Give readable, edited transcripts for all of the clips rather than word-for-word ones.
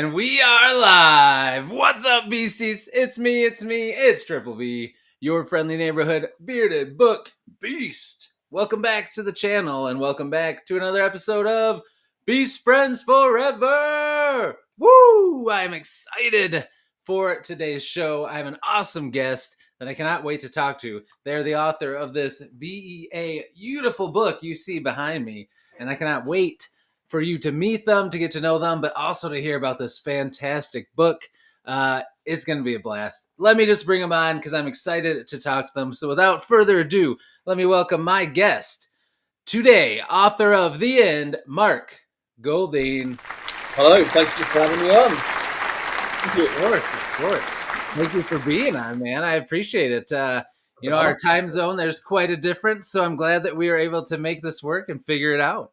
And we are live. What's up, beasties? It's me, it's Triple B, your friendly neighborhood bearded book beast. Welcome back to the channel and welcome back to another episode of Beast Friends Forever. Woo! I'm excited for today's show. I have an awesome guest that I cannot wait to talk to. They're the author of this beautiful book you see behind me, and I cannot wait for you to meet them, to get to know them, but also to hear about this fantastic book. It's going to be a blast. Let me just bring them on because I'm excited to talk to them. So without further ado, let me welcome my guest today, author of The End, Mark Goldine. Hello, thank you for having me on. Of course. Thank you for being on, man. I appreciate it. Our time zone, there's quite a difference, so I'm glad that we were able to make this work and figure it out.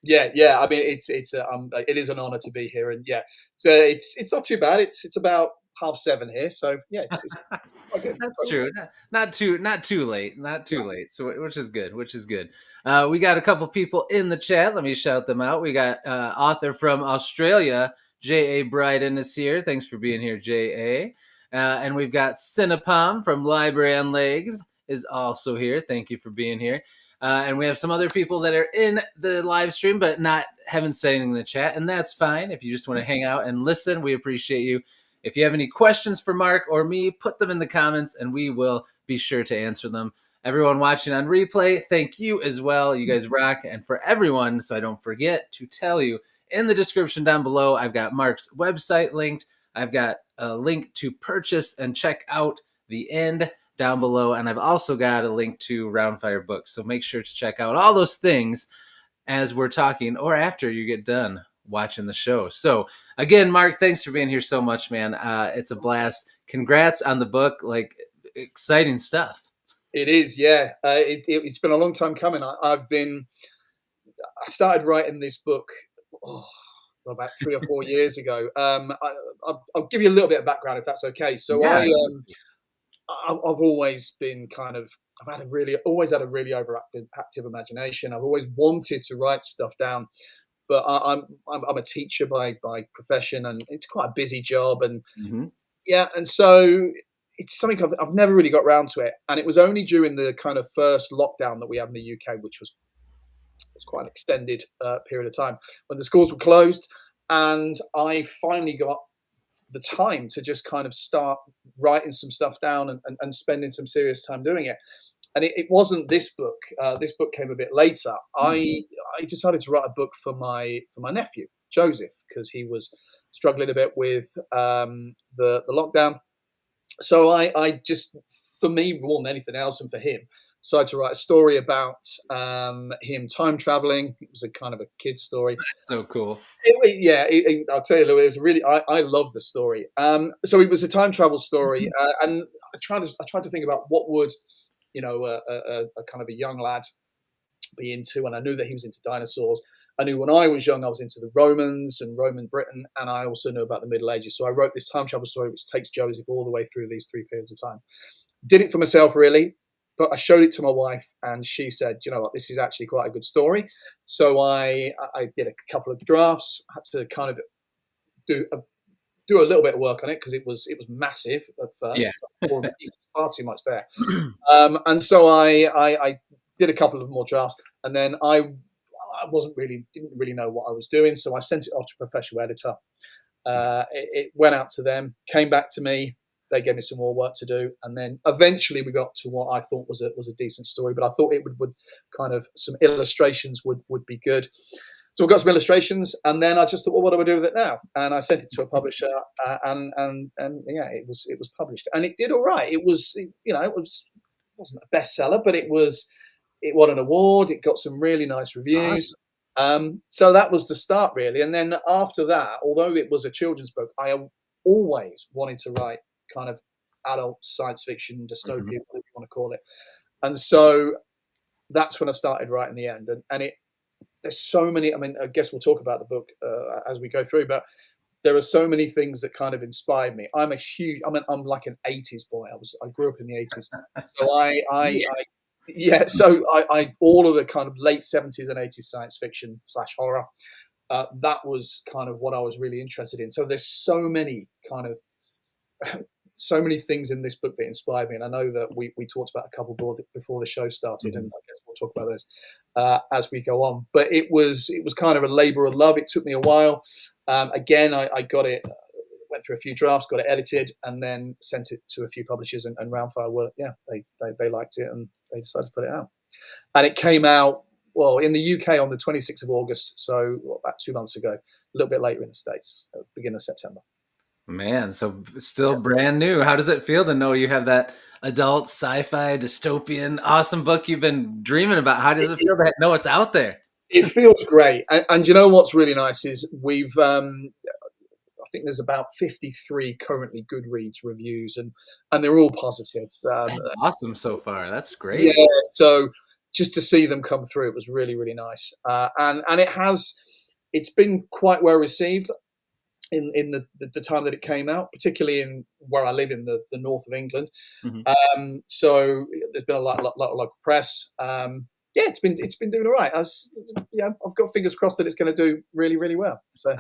Yeah. I mean, it is an honor to be here, and so it's not too bad. It's about 7:30 here, so yeah, it's quite good. That's true. Not too late. Not too late. So which is good. We got a couple people in the chat. Let me shout them out. We got author from Australia, J.A. Bryden is here. Thanks for being here, J.A. And we've got Cinepom from Library on Legs is also here. Thank you for being here. And we have some other people that are in the live stream but haven't said anything in the chat, and that's fine. If you just want to hang out and listen, we appreciate you. If you have any questions for Mark or me, put them in the comments, and we will be sure to answer them. Everyone watching on replay, thank you as well. You guys rock. And for everyone, so I don't forget to tell you, in the description down below, I've got Mark's website linked. I've got a link to purchase and check out The End down below, and I've also got a link to Roundfire Books, so make sure to check out all those things as we're talking or after you get done watching the show. So again, Mark, thanks for being here so much, man. It's a blast. Congrats on the book. Like, exciting stuff. It is, yeah. It's been a long time coming. I started writing this book about 3 or 4 years ago. I'll give you a little bit of background if that's okay. So yeah. I've always been always had a really overactive imagination. I've always wanted to write stuff down, but I'm a teacher by profession, and it's quite a busy job, and and so it's something I've never really got around to it. And it was only during the kind of first lockdown that we had in the UK, which was quite an extended period of time, when the schools were closed, and I finally got the time to just kind of start writing some stuff down and spending some serious time doing it. And it wasn't this book. This book came a bit later. I decided to write a book for my nephew, Joseph, because he was struggling a bit with the lockdown. So I just, for me more than anything else, and for him, decided to write a story about him time traveling. It was a kind of a kid's story. That's so cool. I'll tell you, Lou, it was really, I love the story. So it was a time travel story, and I tried to think about what would, a kind of a young lad be into, and I knew that he was into dinosaurs. I knew when I was young I was into the Romans and Roman Britain, and I also knew about the Middle Ages. So I wrote this time travel story which takes Joseph all the way through these 3 periods of time. Did it for myself, really. But I showed it to my wife, and she said, "You know what? This is actually quite a good story." So I did a couple of drafts. Had to kind of do a little bit of work on it because it was massive at first. Yeah. Far too much there. And so I did a couple of more drafts, and then I didn't really know what I was doing. So I sent it off to a professional editor. It went out to them, came back to me. They gave me some more work to do, and then eventually we got to what I thought was a decent story. But I thought it would kind of, some illustrations would be good. So we got some illustrations, and then I just thought, well, what do I do with it now? And I sent it to a publisher, and yeah, it was published, and it did all right. It wasn't a bestseller, but it won an award. It got some really nice reviews. So that was the start, really. And then after that, although it was a children's book, I always wanted to write kind of adult science fiction, dystopia, whatever you want to call it. And so that's when I started writing The End. And there's so many, I mean, I guess we'll talk about the book as we go through, but there are so many things that kind of inspired me. I'm like an 80s boy. I grew up in the 80s. So I all of the kind of late 70s and 80s science fiction / horror. that was kind of what I was really interested in. So there's so many kind of so many things in this book that inspired me, and I know that we talked about a couple before the show started, and I guess we'll talk about those as we go on. But it was kind of a labour of love. It took me a while. Again, I got it, went through a few drafts, got it edited, and then sent it to a few publishers. And Roundfire were they liked it, and they decided to put it out. And it came out in the UK on the 26th of August, so about 2 months ago. A little bit later in the States, beginning of September. Man, so still brand new. How does it feel to know you have that adult sci-fi dystopian awesome book you've been dreaming about? How does it feel to know it's out there? It feels great, and you know what's really nice is we've I think there's about 53 currently Goodreads reviews, and they're all positive. Awesome so far. That's Yeah, great. so just to see them come through, it was really, really nice. And it's been quite well received in the time that it came out, particularly in where I live in the north of England. Mm-hmm. So there's been a lot of local press. Yeah, it's been doing all right. I've got fingers crossed that it's going to do really, really well. So.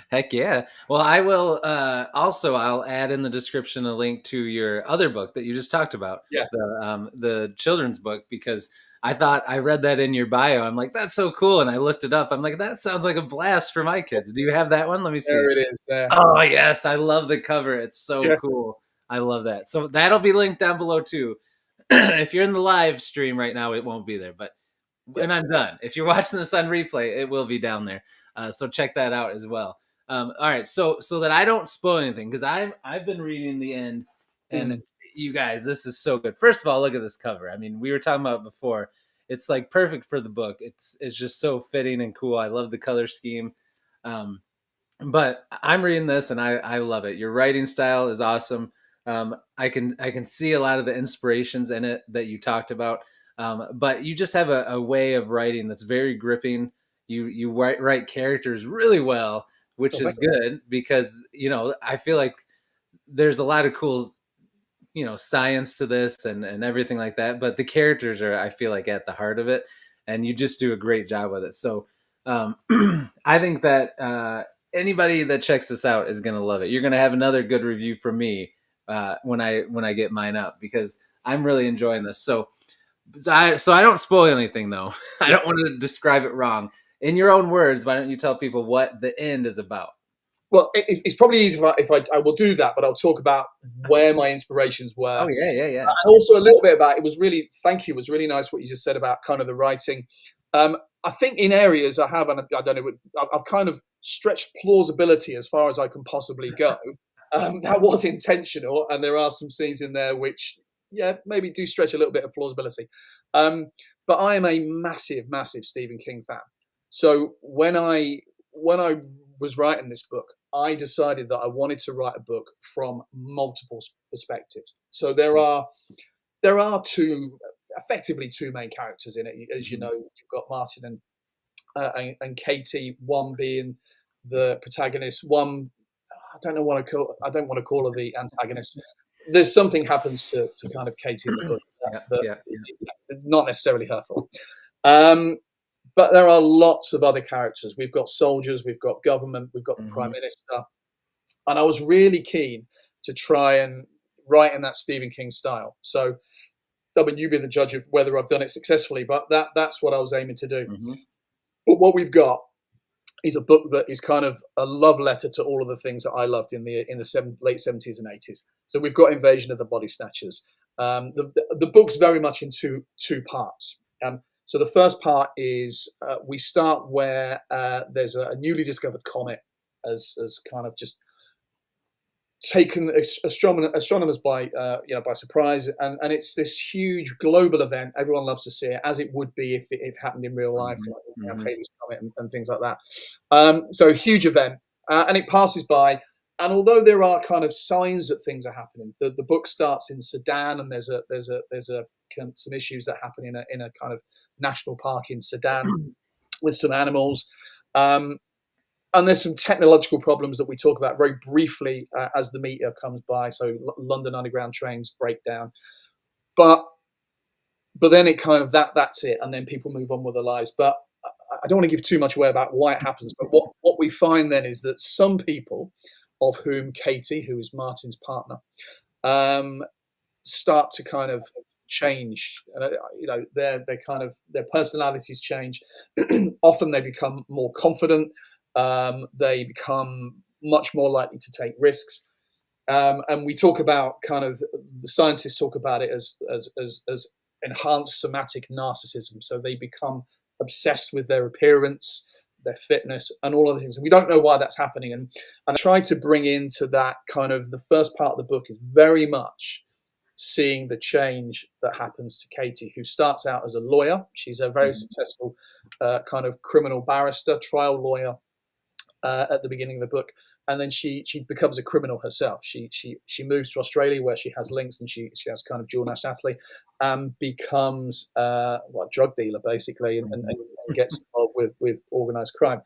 Heck yeah. Well, I will I'll add in the description a link to your other book that you just talked about. Yeah. The children's book, because I thought I read that in your bio. I'm like, that's so cool. And I looked it up. I'm like, that sounds like a blast for my kids. Do you have that one? Let me see. There it is. There. Oh yes, I love the cover. It's so Yeah. cool. I love that. So that'll be linked down below too. If you're in the live stream right now, it won't be there, but when I'm done, if you're watching this on replay, it will be down there. So check that out as well. All right, so that I don't spoil anything, because I've been reading the end, and you guys, this is so good. First of all, look at this cover. I mean, we were talking about it before. It's like perfect for the book. It's just so fitting and cool. I love the color scheme. But I'm reading this and I love it. Your writing style is awesome. I can see a lot of the inspirations in it that you talked about. But you just have a way of writing that's very gripping. You write characters really well, which is good, because I feel like there's a lot of cool science to this and everything like that. But the characters are, I feel like, at the heart of it, and you just do a great job with it. So I think that anybody that checks this out is going to love it. You're going to have another good review from me when I get mine up, because I'm really enjoying this. So I don't spoil anything though. I don't want to describe it wrong. In your own words, why don't you tell people what the end is about? Well, it's probably easy if I will do that, but I'll talk about where my inspirations were. Oh yeah. And also a little bit about, it was really nice what you just said about kind of the writing. I think in areas I have, and I don't know, I've kind of stretched plausibility as far as I can possibly go. That was intentional, and there are some scenes in there which, maybe do stretch a little bit of plausibility. But I am a massive, massive Stephen King fan. So when I was writing this book, I decided that I wanted to write a book from multiple perspectives. So there are effectively two main characters in it. As you know, you've got Martin and Katie, one being the protagonist, one I don't want to call her the antagonist. There's something happens to kind of Katie in the book not necessarily her fault. But there are lots of other characters. We've got soldiers, we've got government, we've got the Prime Minister. And I was really keen to try and write in that Stephen King style. So, I mean, you be the judge of whether I've done it successfully, but that's what I was aiming to do. But what we've got is a book that is kind of a love letter to all of the things that I loved in the late 70s and 80s. So we've got Invasion of the Body Snatchers. The book's very much in two parts. So the first part is we start where there's a newly discovered comet as kind of just taken astronomers by surprise, and it's this huge global event. Everyone loves to see it, as it would be if it happened in real life, like Halley's Comet and things like that. So a huge event, and it passes by. And although there are kind of signs that things are happening, the book starts in Sudan, and there's some issues that happen in a kind of national park in Sudan with some animals. And there's some technological problems that we talk about very briefly as the meteor comes by. So London Underground trains break down, but then it kind of that's it, and then people move on with their lives. But I don't want to give too much away about why it happens, but what we find then is that some people, of whom Katie, who is Martin's partner, um, start to kind of change. Their personalities change. Often they become more confident. They become much more likely to take risks. And we talk about the scientists talk about it as enhanced somatic narcissism. So they become obsessed with their appearance, their fitness, and all of the things. And we don't know why that's happening. And I try to bring into that kind of the first part of the book is very much seeing the change that happens to Katie, who starts out as a lawyer. She's a very successful kind of criminal barrister, trial lawyer at the beginning of the book. And then she becomes a criminal herself. She moves to Australia where she has links and she has kind of dual nationality, and becomes a drug dealer basically, and gets involved with organized crime.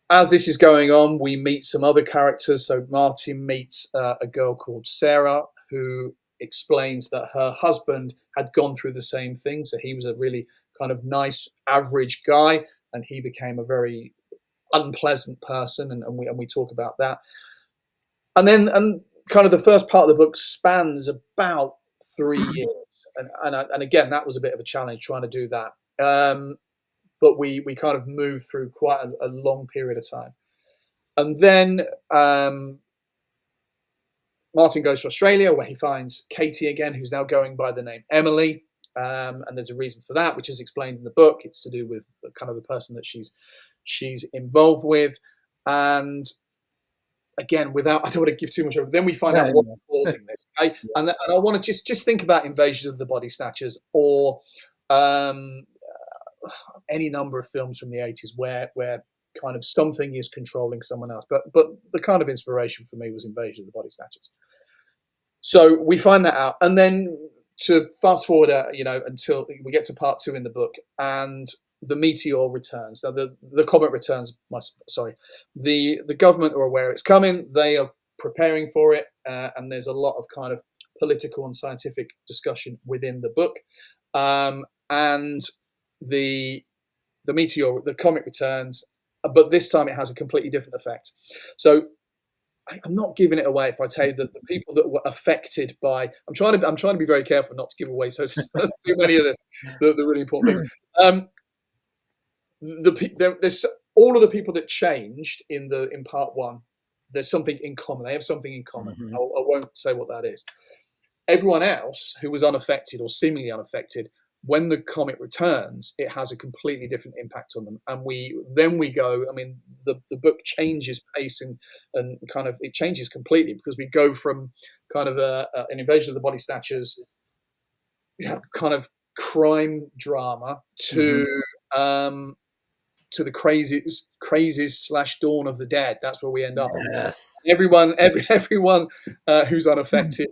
As this is going on, we meet some other characters. So Martin meets a girl called Sarah, who explains that her husband had gone through the same thing. So he was a really kind of nice, average guy, and he became a very unpleasant person, and we talk about that. And kind of the first part of the book spans about 3 years, and again, that was a bit of a challenge trying to do that. But we kind of moved through quite a long period of time. And then Martin goes to Australia, where he finds Katie again, who's now going by the name Emily. And there's a reason for that, which is explained in the book. It's to do with kind of the person that she's involved with. And again, I don't want to give too much over. Then we find out what's causing this. Okay? And I want to just think about Invasion of the Body Snatchers, or any number of films from the 80s where kind of something is controlling someone else. But the kind of inspiration for me was Invasion of the Body Snatchers. So we find that out, and then to fast forward, until we get to part 2 in the book, and the meteor returns. Now the comet returns. The government are aware it's coming. They are preparing for it, and there's a lot of kind of political and scientific discussion within the book. And the comet returns, but this time it has a completely different effect. So I'm not giving it away if I tell you that the people that were affected by. I'm trying to be very careful not to give away too many of the really important things. There's all of the people that changed in part 1. There's something in common. They have something in common. I won't say what that is. Everyone else who was unaffected or seemingly unaffected, when the comet returns, it has a completely different impact on them. And we go. I mean, the book changes pace and kind of it changes completely, because we go from kind of an Invasion of the Body Snatchers, kind of crime drama to the crazies / Dawn of the Dead. That's where we end up. Yes. Everyone who's unaffected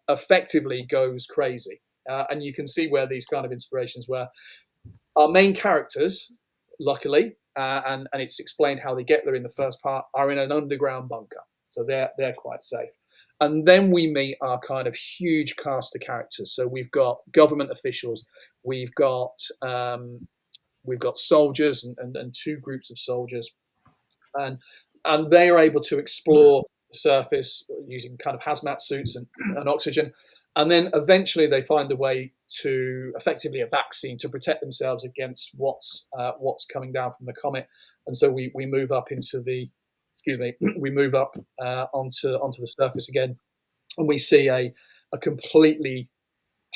effectively goes crazy. And you can see where these kind of inspirations were. Our main characters, luckily, and it's explained how they get there in the first part, are in an underground bunker. So they're quite safe. And then we meet our kind of huge cast of characters. So we've got government officials, we've got soldiers and 2 groups of soldiers, and they are able to explore the surface using kind of hazmat suits and oxygen. And then eventually they find a way to effectively a vaccine to protect themselves against what's coming down from the comet. And so we move up onto the surface again, and we see a completely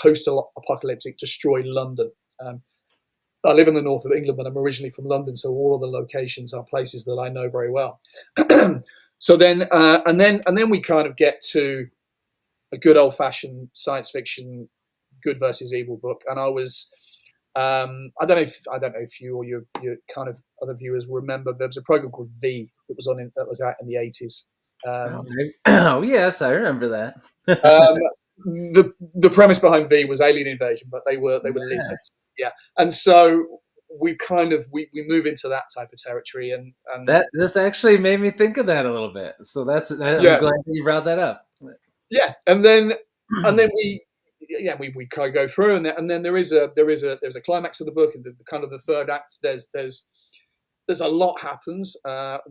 post-apocalyptic destroyed London. I live in the north of England, but I'm originally from London, so all of the locations are places that I know very well. So then we kind of get to a good old-fashioned science fiction, good versus evil book. And I was, I don't know if you or your kind of other viewers remember, there was a program called V that was out in the 80s. Oh yes, I remember that. The premise behind V was alien invasion, but they were lizards. Yeah, and so we move into that type of territory, and that this actually made me think of that a little bit. So I'm glad that you brought that up. Yeah, and then yeah, we kind of go through, and then there's a climax of the book, and the kind of the third act. There's a lot happens.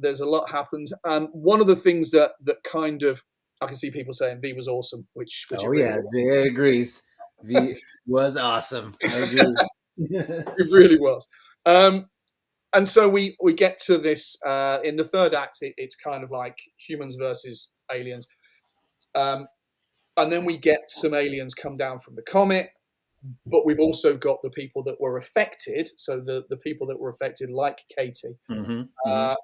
There's a lot happens. One of the things that kind of, I can see people saying V was awesome, which Oh it really yeah, was. Jay agrees. V was awesome. I agree. It really was. And so we get to this in the third act. It's kind of like humans versus aliens, and then we get some aliens come down from the comet. But we've also got the people that were affected. So the people that were affected, like Katie, hmm uh,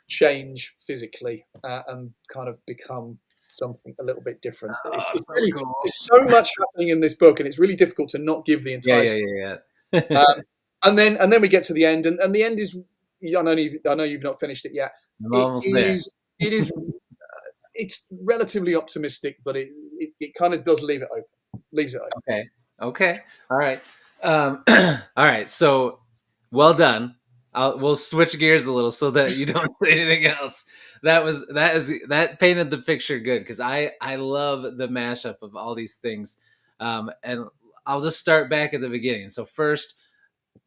change physically and kind of become something a little bit different. It's so really, cool. there's so much happening in this book, and it's really difficult to not give the Yeah, entire story. yeah, yeah, Um, yeah. and then we get to the end, and the end is. I know you've not finished it yet. I'm It almost there. is. It is. It's relatively optimistic, but it kind of does leave it open. Leaves it open. Okay. Okay. All right. All right. So, well done. We'll switch gears a little so that you don't say anything else. That painted the picture good because I love the mashup of all these things. And I'll just start back at the beginning. So first,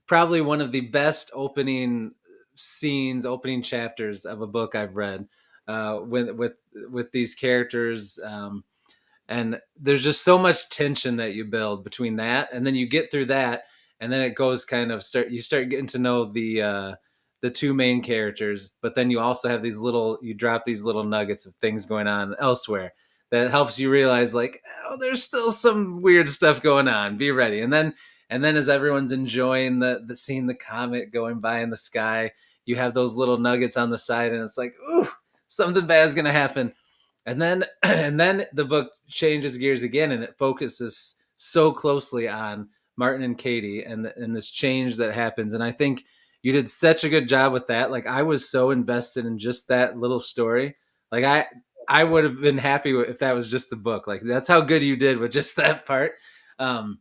probably one of the best opening scenes, opening chapters of a book I've read. With these characters. And there's just so much tension that you build between that and then you get through that and then it goes kind of you start getting to know the two main characters, but then you also have you drop these little nuggets of things going on elsewhere that helps you realize like, oh, there's still some weird stuff going on, be ready. And then as everyone's enjoying the seeing the comet going by in the sky, you have those little nuggets on the side and it's like, ooh, something bad's gonna happen. And then the book changes gears again and it focuses so closely on Martin and Katie and this change that happens. And I think you did such a good job with that. Like I was so invested in just that little story. Like I would have been happy if that was just the book. Like that's how good you did with just that part. Um,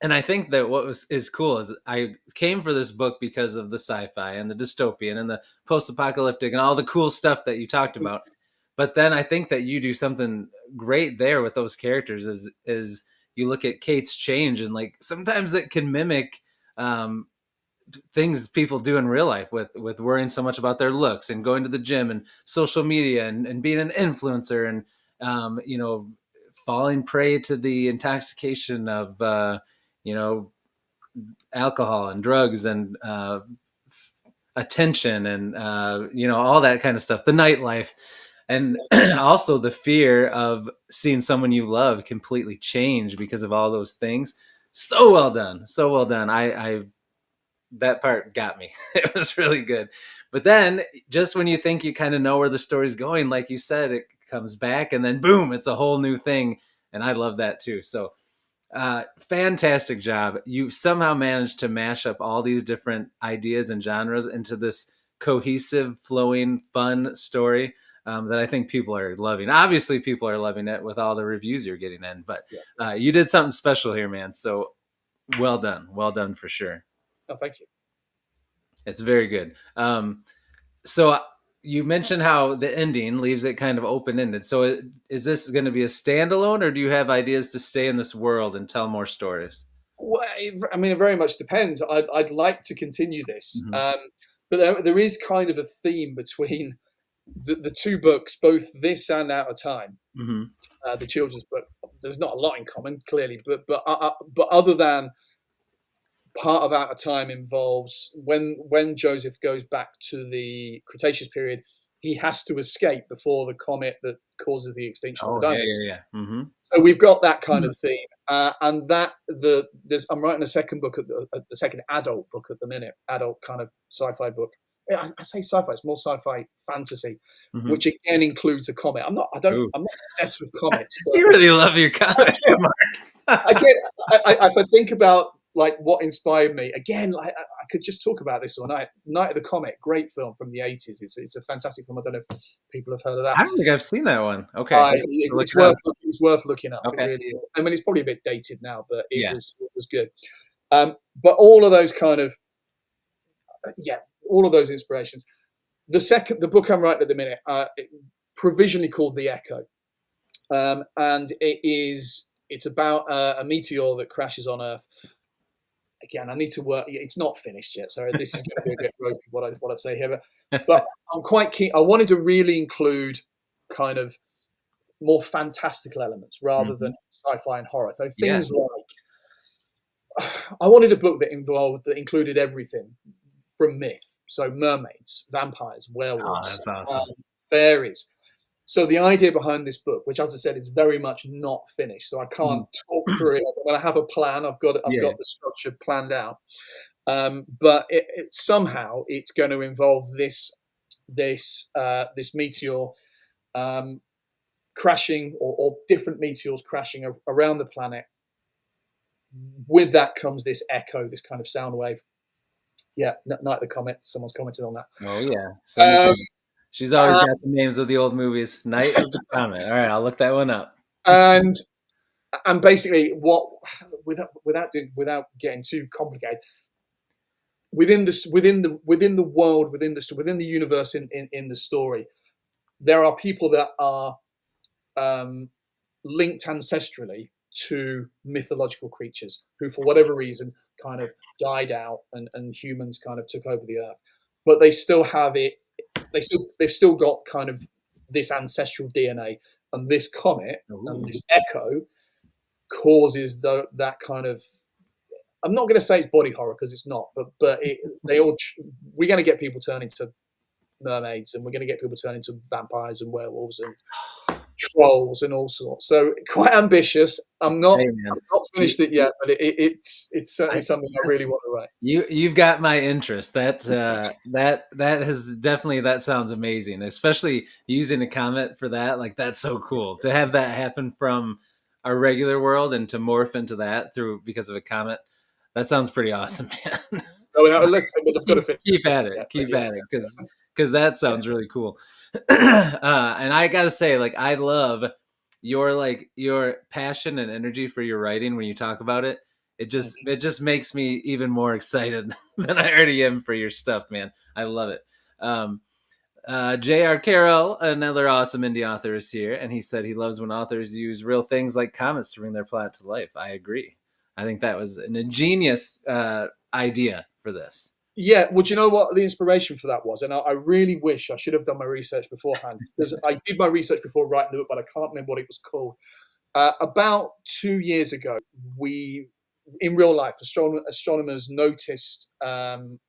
and I think that is cool is I came for this book because of the sci-fi and the dystopian and the post-apocalyptic and all the cool stuff that you talked about. But then I think that you do something great there with those characters is you look at Kate's change and like sometimes it can mimic um, things people do in real life with worrying so much about their looks and going to the gym and social media and being an influencer and falling prey to the intoxication of you know alcohol and drugs and attention and all that kind of stuff, the nightlife, and also the fear of seeing someone you love completely change because of all those things. So well done, so well done. I that part got me. It was really good. But then just when you think you kind of know where the story's going, like you said, it comes back and then boom, it's a whole new thing. And I love that too. So fantastic job. You somehow managed to mash up all these different ideas and genres into this cohesive, flowing, fun story that I think people are loving. Obviously, people are loving it with all the reviews you're getting in, but Yeah. you did something special here, man. So well done for sure. Oh, thank you. It's very good. So you mentioned how the ending leaves it kind of open ended. So is this going to be a standalone, or do you have ideas to stay in this world and tell more stories? Well, I mean, it very much depends. I'd like to continue this, Mm-hmm. but there is kind of a theme between the two books, both this and Out of Time. Mm-hmm. The children's book. There's not a lot in common, clearly, but other than part of Out of Time involves when Joseph goes back to the Cretaceous period, he has to escape before the comet that causes the extinction of the Oh yeah, dinosaurs. yeah, yeah. Mm-hmm. So we've got that kind of theme, and I'm writing a second book, the second adult book at the minute, adult kind of sci-fi book. Yeah, I say sci-fi; it's more sci-fi fantasy, Mm-hmm. which again includes a comet. I'm not Ooh. obsessed with comets, You really love your comics, I Mark. get. If I think about like what inspired me, again, like I could just talk about this all night. Night of the Comet, great film from the '80s. It's a fantastic film. I don't know if people have heard of that. I don't think I've seen that one. Okay, look It's it up. worth looking up. It Okay, really is. I mean, it's probably a bit dated now, but yeah. it was good. But all of those kind of all of those inspirations. The book I'm writing at the minute, provisionally called The Echo, and It's about a meteor that crashes on Earth. Again, I need to work. It's not finished yet, so this is going to be a bit ropey what I say here. But I'm quite keen. I wanted to really include kind of more fantastical elements rather than sci-fi and horror. So Yeah. things like I wanted a book that included everything from myth, so mermaids, vampires, Oh, werewolves, that's awesome. fairies. So the idea behind this book, which as I said is very much not finished, so I can't Mm. talk through it. When I have a plan, I've got Yeah. the structure planned out. But somehow it's going to involve this meteor crashing, or different meteors crashing around the planet. With that comes this echo, this kind of sound wave. Yeah, Night of the Comet. Someone's commented on that. Oh yeah. Um, She's always uh, got the names of the old movies. Night of the Comet. All right, I'll look that one up. and basically, without getting too complicated, within the world, within the universe, in the story, there are people that are linked ancestrally to mythological creatures who, for whatever reason, kind of died out, and humans kind of took over the earth. But they still have it. They've still got kind of this ancestral DNA, and this comet and Ooh. this echo causes that kind of. I'm not going to say it's body horror because it's not, but we're going to get people turning to mermaids, and we're going to get people turning to vampires and werewolves and trolls and all sorts. So quite ambitious. I'm not Hey man, finished it yet, but it's certainly something I really want to write. you've got my interest. That has definitely, that sounds amazing. Especially using a comet for that. Like that's so cool to have that happen from our regular world and to morph into that through because of a comet. That sounds pretty awesome, man. So So I've got to finish. keep at it, Yeah, keep yeah, at it, because that yeah. sounds really cool. And I gotta say, like, I love your passion and energy for your writing when you talk about it. Thank you. It just makes me even more excited than I already am for your stuff, man. I love it. Um, J.R. Carroll, another awesome indie author, is here, and he said he loves when authors use real things like comets to bring their plot to life. I agree. I think that was an ingenious idea for this. Yeah, well, do you know what the inspiration for that was? And I really wish I should have done my research beforehand, because I did my research before writing the book, but I can't remember what it was called. About 2 years ago, we, in real life, astronomers noticed an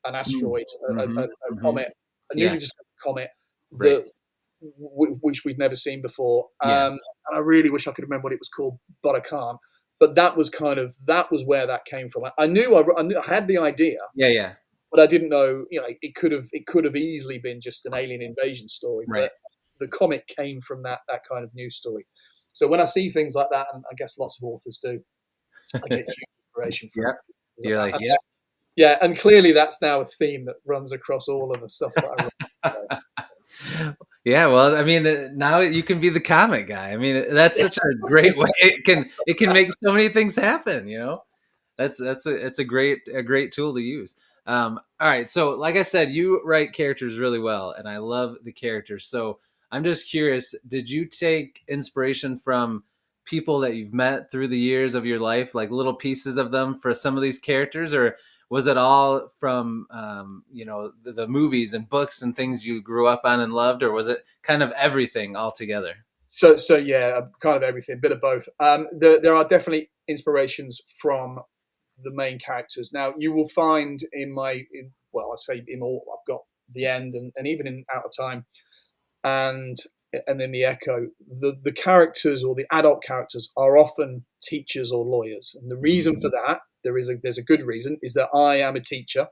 asteroid, Mm-hmm. a Mm-hmm. comet, a newly Yeah. discovered comet Right. that which we'd never seen before. Yeah. And I really wish I could remember what it was called, but I can't. But that was where that came from. I knew I had the idea, Yeah. Yeah. but I didn't know. It could have easily been just an alien invasion story. Right. But the comic came from that kind of news story. So when I see things like that, and I guess lots of authors do, I get huge inspiration from Yep. You're that. like, yep. Yeah, and clearly that's now a theme that runs across all of the stuff that I write. Yeah, well, I mean, now you can be the comic guy. I mean, that's such a great way. It can make so many things happen. You know, it's a great tool to use. All right, so like I said, you write characters really well, and I love the characters. So I'm just curious, did you take inspiration from people that you've met through the years of your life, like little pieces of them for some of these characters, or was it all from the movies and books and things you grew up on and loved, or was it kind of everything all together? So yeah, kind of everything, bit of both. There are definitely inspirations from the main characters. Now you will find I say in all, I've got the end, and even in Out of Time, and in the Echo, the characters, or the adult characters, are often teachers or lawyers, and the reason for that, there's a good reason, is that I am a teacher,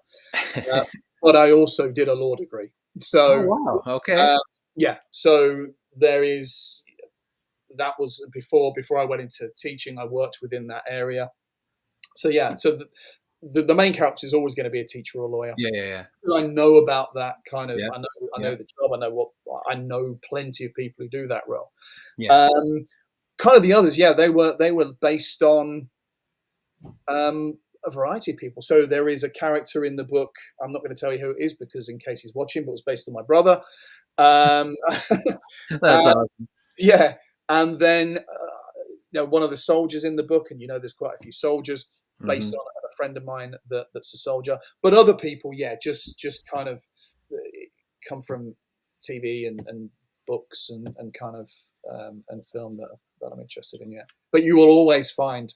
uh, but I also did a law degree. Oh So wow, okay. uh, yeah, so there is that was before I went into teaching. I worked within that area. So yeah, so the main character is always going to be a teacher or a lawyer, Yeah, yeah, yeah, because I know about that kind of. yeah, I yeah, know the job. I know plenty of people who do that role. yeah. Um, Kind of the others, yeah, they were based on a variety of people. So there is a character in the book. I'm not going to tell you who it is, because in case he's watching, but it's based on my brother. Um, That's awesome. yeah, and then one of the soldiers in the book, and there's quite a few soldiers based Hmm. on a friend of mine that's a soldier. But other people, yeah, just kind of come from TV and books and kind of and film that I'm interested in. Yeah, but you will always find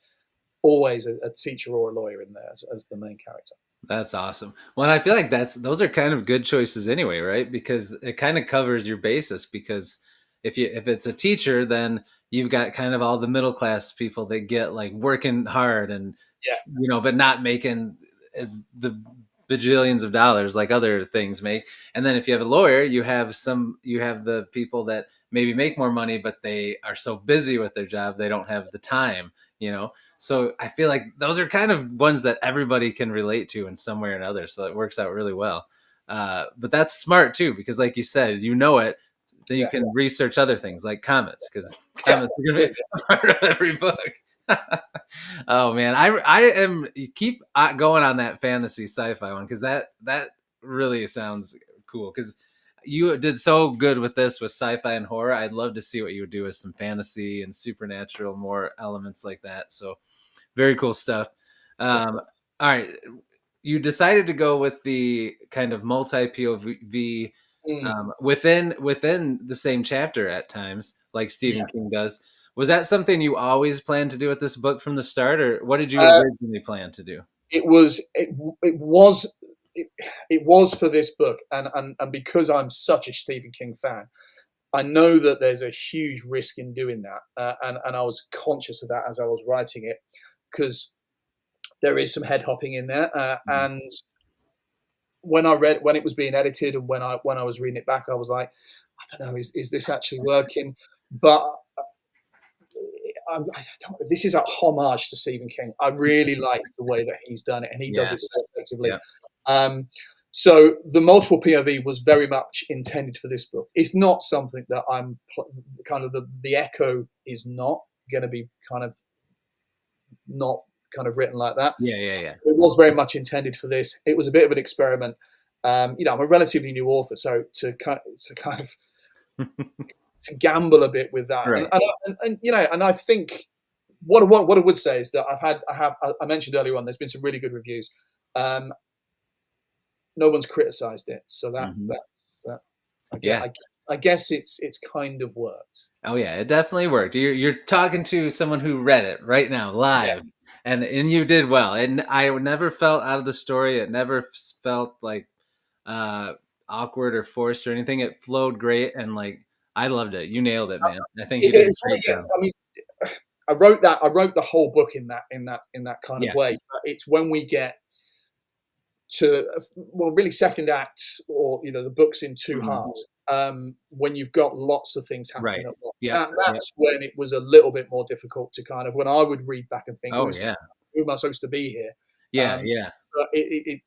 a teacher or a lawyer in there as the main character. That's awesome. Well, and I feel like those are kind of good choices anyway, right? Because it kind of covers your basis. Because if it's a teacher, then you've got kind of all the middle class people that get like working hard and Yeah, but not making as the bajillions of dollars like other things make. And then if you have a lawyer, you have the people that maybe make more money, but they are so busy with their job they don't have the time. So I feel like those are kind of ones that everybody can relate to in some way or another. So it works out really well. But that's smart too, because like you said, it, then you yeah, can research other things like comets, because yeah, comets are going to absolutely. be a part of every book. Oh man, I am keep going on that fantasy sci-fi one, because that really sounds cool. Because you did so good with this with sci-fi and horror. I'd love to see what you would do with some fantasy and supernatural, more elements like that. So very cool stuff. All right, you decided to go with the kind of multi POV Mm. within the same chapter at times, like Stephen Yeah. King does. Was that something you always planned to do with this book from the start, or what did you Uh, originally plan to do? it was it was it, it was for this book, and because I'm such a Stephen King fan, I know that there's a huge risk in doing that, and I was conscious of that as I was writing it, because there is some head hopping in there, Mhm. and when it was being edited and when I was reading it back, I was like, I don't know, is this actually working? But I don't, this is a homage to Stephen King. I really like the way that he's done it, and he does Yeah, it so effectively. yeah, Um, so the multiple POV was very much intended for this book. It's not something that I'm kind of the echo is not going to be kind of not kind of written like that. yeah, yeah, yeah. It was very much intended for this. It was a bit of an experiment. I'm a relatively new author, so to kind of to gamble a bit with that, Right. and I think what I would say is that I mentioned earlier on, there's been some really good reviews. Um, no one's criticised it, so Hmm. that's Yeah. I guess it's kind of worked. Oh yeah, it definitely worked. You're talking to someone who read it right now Yeah, live, and you did well. And I never felt out of the story. It never felt like uh, awkward or forced or anything. It flowed great, and like I loved it. You nailed it, man. I think you did a it's great funny. job. I mean, I wrote the whole book in that kind of Yeah. way. But it's when we get to really second act, or the book's in two Mhm. halves, when you've got lots of things happening Right. at once. Yep. Yep. That's when it was a little bit more difficult to kind of, when I would read back and think, Oh yeah. who am I supposed to be here? Yeah. um, Yeah. but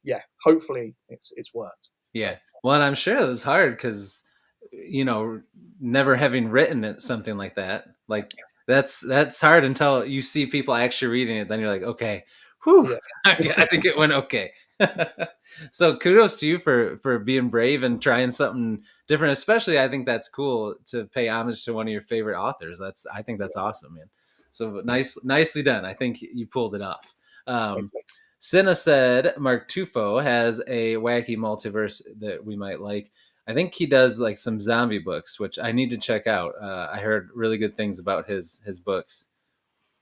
yeah, hopefully it's worked. So Yeah. Well, and I'm sure it was hard because, you know, never having written it, something like that, like that's hard until you see people actually reading it. Then you're like, okay, whew, yeah, I think it went okay. So kudos to you for being brave and trying something different. Especially, I think that's cool to pay homage to one of your favorite authors. I think that's awesome, man. So nicely done. I think you pulled it off. Um, okay. Cinna said Mark Tufo has a wacky multiverse that we might like. I think he does like some zombie books, which I need to check out. I heard really good things about his books.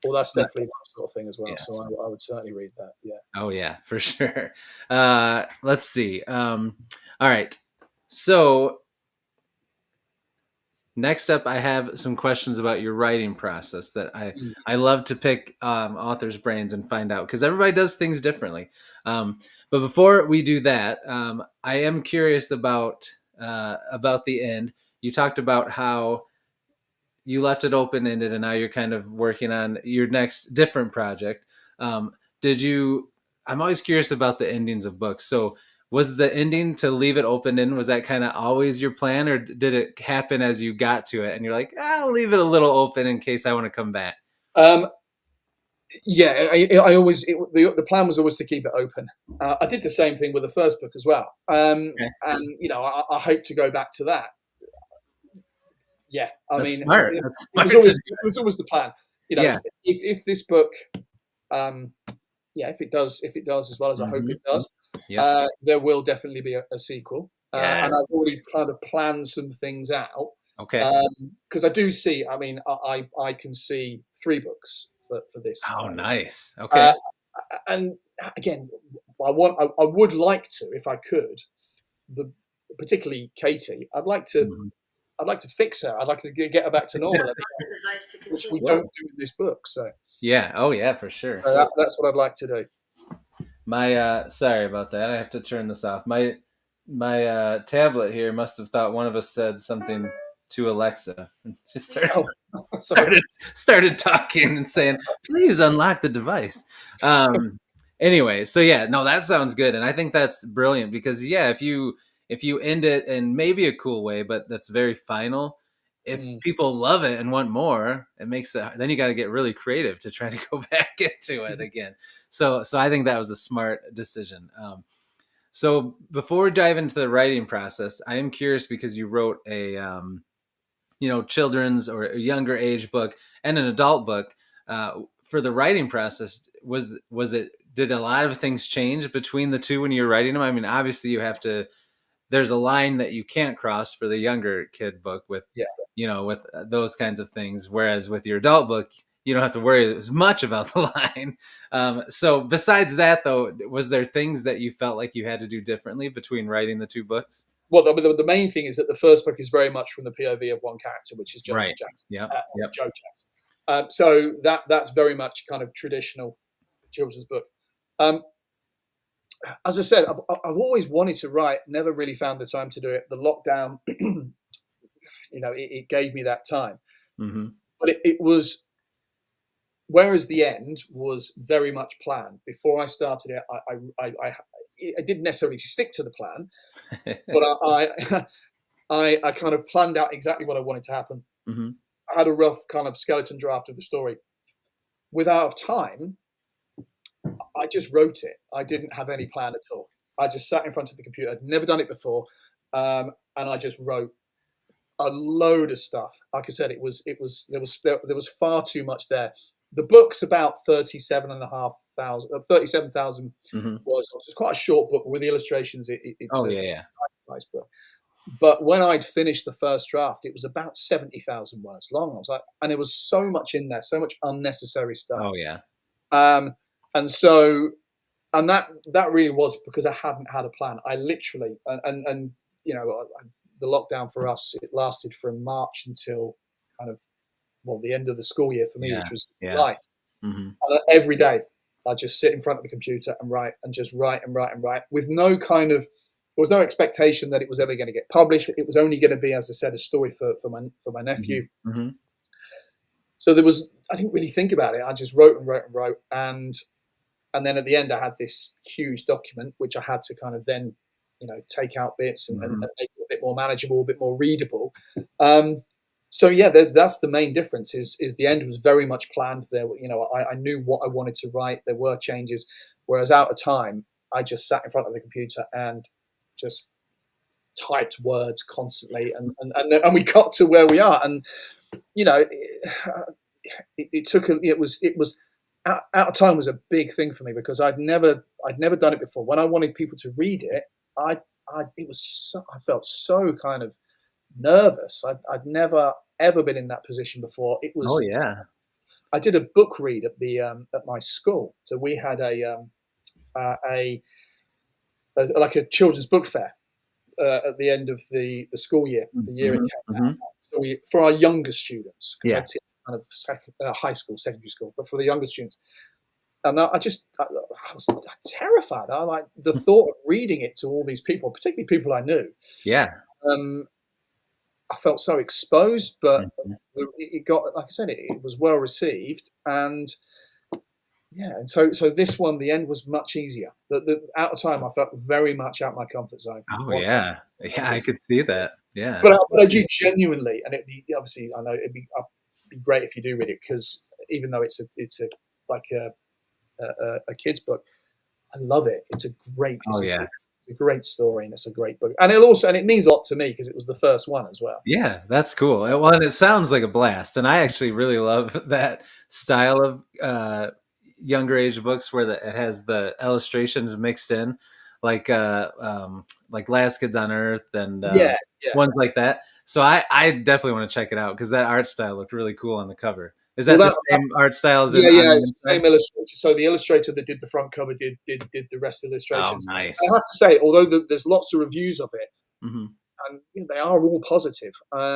Well, that's But definitely my sort of thing as well. So yes, I would certainly read that. Yeah. oh yeah, for sure. Let's see. All right, so next up, I have some questions about your writing process that Mm. I love to pick authors' brains and find out, because everybody does things differently. But before we do that, I am curious about the end. You talked about how you left it open ended, and now you're kind of working on your next different project. Did you? I'm always curious about the endings of books. So, was the ending to leave it open in? Was that kind of always your plan, or did it happen as you got to it, and you're like, I'll leave it a little open in case I want to come back? Um, yeah, I always the plan was always to keep it open. I did the same thing with the first book as well, Okay. and I hope to go back to that. Yeah, I That's mean, smart. That's it was smart to always do. the plan. you know, Yeah. if this book, yeah, if it does as well as I hope Hmm. it does, Yep. there will definitely be a sequel. And I've Yes. already kind of planned some things out Okay. because I do see. I mean, I can see 3 books for this Oh, kind of. nice. Uh, Okay. and again, I would like to, if I could, the particularly Katie. Mhm. I'd like to fix her. I'd like to get her back to normal, which we don't Sure. do in this book. So, Yeah. Oh, yeah, for sure. that's what I'd like to do. My sorry about that. I have to turn this off. My tablet here must have thought one of us said something to Alexa. She Oh, sorry. started started talking and saying, "Please unlock the device." Anyway, so yeah, no, that sounds good, and I think that's brilliant because yeah, if you end it in maybe a cool way, but that's very final. If Mm. people love it and want more, it makes it. Then you got to get really creative to try to go back into it again. So I think that was a smart decision. So before we dive into the writing process, I am curious because you wrote a children's or a younger age book and an adult book. For the writing process, was it did a lot of things change between the two when you're writing them? I mean, obviously you have to. There's a line that you can't cross for the younger kid book with Yeah. with those kinds of things, whereas with your adult book you don't have to worry as much about the line. So besides that though, was there things that you felt like you had to do differently between writing the two books? Well, the main thing is that the first book is very much from the POV of one character, which is Joseph Right. Jackson, Yep. or Yep. Joe Jackson. So that's very much kind of traditional children's book. Um, as I said, I've always wanted to write, never really found the time to do it. The lockdown, it gave me that time. Mm-hmm. But it was, whereas the end was very much planned. Before I started it, I didn't necessarily stick to the plan, but I kind of planned out exactly what I wanted to happen. Mm-hmm. I had a rough kind of skeleton draft of the story. Without time, I just wrote it. I didn't have any plan at all. I just sat in front of the computer. I'd never done it before, and I just wrote a load of stuff. Like I said, there was far too much there. The book's about 37,000 Mm-hmm. words. So it's quite a short book with the illustrations. It's Oh a yeah, yeah. nice book. But when I'd finished the first draft, it was about 70,000 words long. I was like, and there was so much in there, so much unnecessary stuff. Oh yeah. Um, and so, and that really was because I hadn't had a plan. I literally, and the lockdown for us, it lasted from March until kind of, well, the end of the school year for me, Yeah. which was Yeah. July. Mm-hmm. And every day, I just sit in front of the computer and write and just write and write and write with no kind of, there was no expectation that it was ever going to get published. It was only going to be, as I said, a story for my nephew. Mm-hmm. Mm-hmm. So I didn't really think about it. I just wrote and wrote and wrote. And then at the end, I had this huge document, which I had to kind of then, take out bits and Mm-hmm. make it a bit more manageable, a bit more readable. So yeah, that's the main difference. Is the end was very much planned. There, I knew what I wanted to write. There were changes, whereas out of time, I just sat in front of the computer and just typed words constantly, and we got to where we are. And it took it was out of time was a big thing for me because I'd never done it before. When I wanted people to read it, I felt so kind of nervous. I'd never ever been in that position before. It Oh was yeah. I did a book read at my school, so we had a like a children's book fair at the end of the school year, the year it Mm-hmm. came out. Mm-hmm. So for our younger students, because I Yeah. teach kind of high school, secondary school, but for the younger students, and I was terrified. I like the thought of reading it to all these people, particularly people I knew. Yeah. Um, I felt so exposed, but Mm-hmm. it got, like I said, it was well received, and yeah, and so this one, the end was much easier. The out of time, I felt very much out of my comfort zone. Oh Once yeah. Yeah, I it's, could see that. Yeah, but that's I do genuinely, and obviously I know it'd be great if you do read it because even though it's like a kids book, I love it. It's a great piece oh of yeah. TV. It's a great story, and it's a great book, and it means a lot to me because it was the first one as well. Yeah, that's cool. Well, and it sounds like a blast, and I actually really love that style of younger age books where it has the illustrations mixed in, like Last Kids on Earth and Yeah, yeah. ones like that. So I definitely want to check it out because that art style looked really cool on the cover. Is Well, that the same art style as yeah, on yeah. the It's the inside? same illustrator. So the illustrator that did the front cover did the rest of the Oh, illustrations. I nice. have to say, although there's lots of reviews of it, Hmm. and they are all positive. Uh,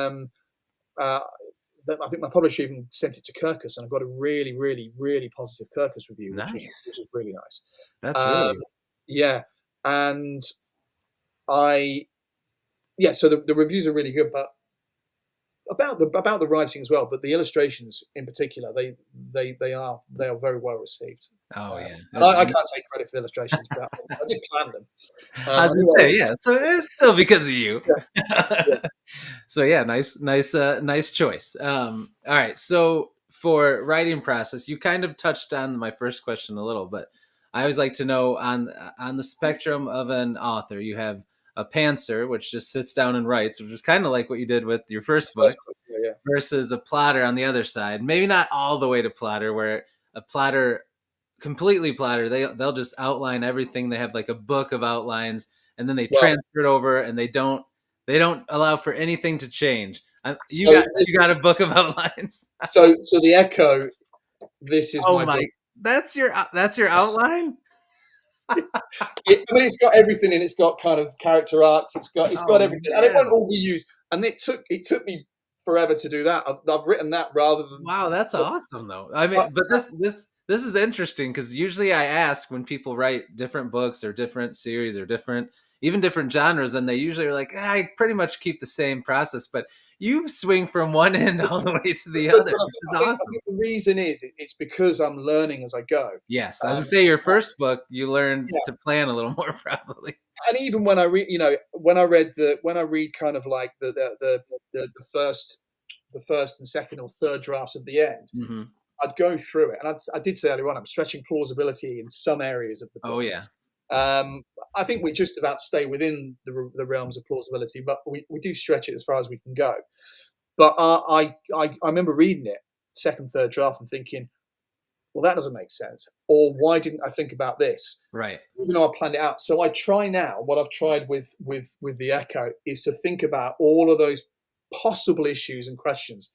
I think my publisher even sent it to Kirkus, and I got a really, really, really positive Kirkus review, which Nice. was really nice. That's Um, really yeah, and I yeah, so the reviews are really good, but about the writing as well, but the illustrations in particular, they are very well received. oh yeah. And I can't take credit for the illustrations, but I did plan them. I was I gonna knew I say would. yeah. So it's still because of you. Yeah, yeah. So yeah, nice choice. All right, so for writing process, you kind of touched on my first question a little, but I always like to know on the spectrum of an author, you have a pantser, which just sits down and writes, which is kind of like what you did with your first book, First book, yeah, yeah. versus a plotter on the other side. Maybe not all the way to plotter, where a plotter completely plotter, they'll just outline everything. They have like a book of outlines, and then they Well, transfer it over, and they don't allow for anything to change. You so got you this, got a book of outlines. so the Echo. This is Oh my my, book. that's your outline. I mean, it's got everything in. It's got kind of character arcs. It's got Oh everything, and it man, won't all be used. And it took me forever to do that. I've written that rather than. wow, that's But, awesome though. I but mean, but this is interesting because usually I ask when people write different books or different series or different genres, and they usually are like, I pretty much keep the same process, but you swing from one end all the way to the but other, I which think, is I think I awesome. think the reason is it's because I'm learning as I go. Yes, as I Um, say, your first book, you learned yeah, to plan a little more probably. and even when I read, when I read kind of like the first and second or third drafts of the end, Hmm. I'd go through it, and I did say earlier on, I'm stretching plausibility in some areas of the Oh book. yeah, Um, I think we just about stay within the realms of plausibility, but we do stretch it as far as we can go. But I remember reading it, second, third draft, and thinking, well, that doesn't make sense. Or why didn't I think about this? right. Even though I planned it out. So I try now. What I've tried with the Echo is to think about all of those possible issues and questions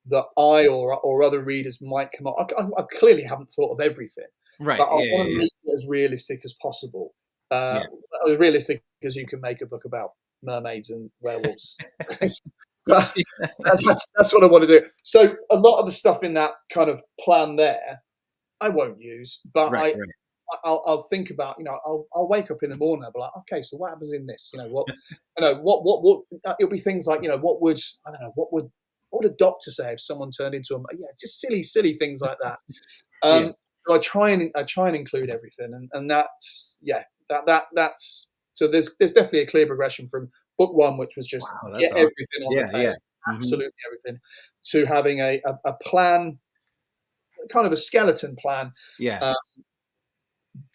that I or other readers might come up. I clearly haven't thought of everything, but Right. I Yeah. want to Yeah. make it as realistic as possible. Uh, Yeah. as realistic as you can make a book about mermaids and werewolves. That's what I want to do. So a lot of the stuff in that kind of plan there, I won't use, but Right. Right. I'll think about, I'll wake up in the morning, I'll be like, okay, so what happens in this? What it'll be things like, I don't know, what would a doctor say if someone turned into a, yeah, just silly things like that. Yeah. So I try and include everything, and that's, yeah, that's, so there's definitely a clear progression from book one, which was just Wow, get that's awesome. everything on the Yeah. Yeah. page, Hmm. absolutely everything, to having a plan, kind of a skeleton plan, Yeah. uh,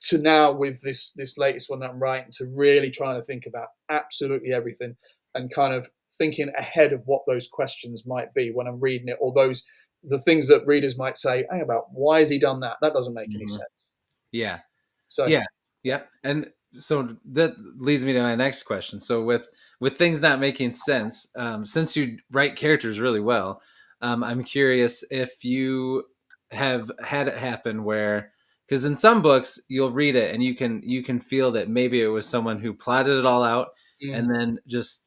to now with this latest one that I'm writing, to really trying to think about absolutely everything, and kind of thinking ahead of what those questions might be when I'm reading it, or the things that readers might say, hey, about why has he done that? That doesn't make any Hmm. sense. Yeah. So Yeah. Yep. And so that leads me to my next question. So with things not making sense, since you write characters really well, I'm curious if you have had it happen where, because in some books you'll read it and you can feel that maybe it was someone who plotted it all out mm, and then just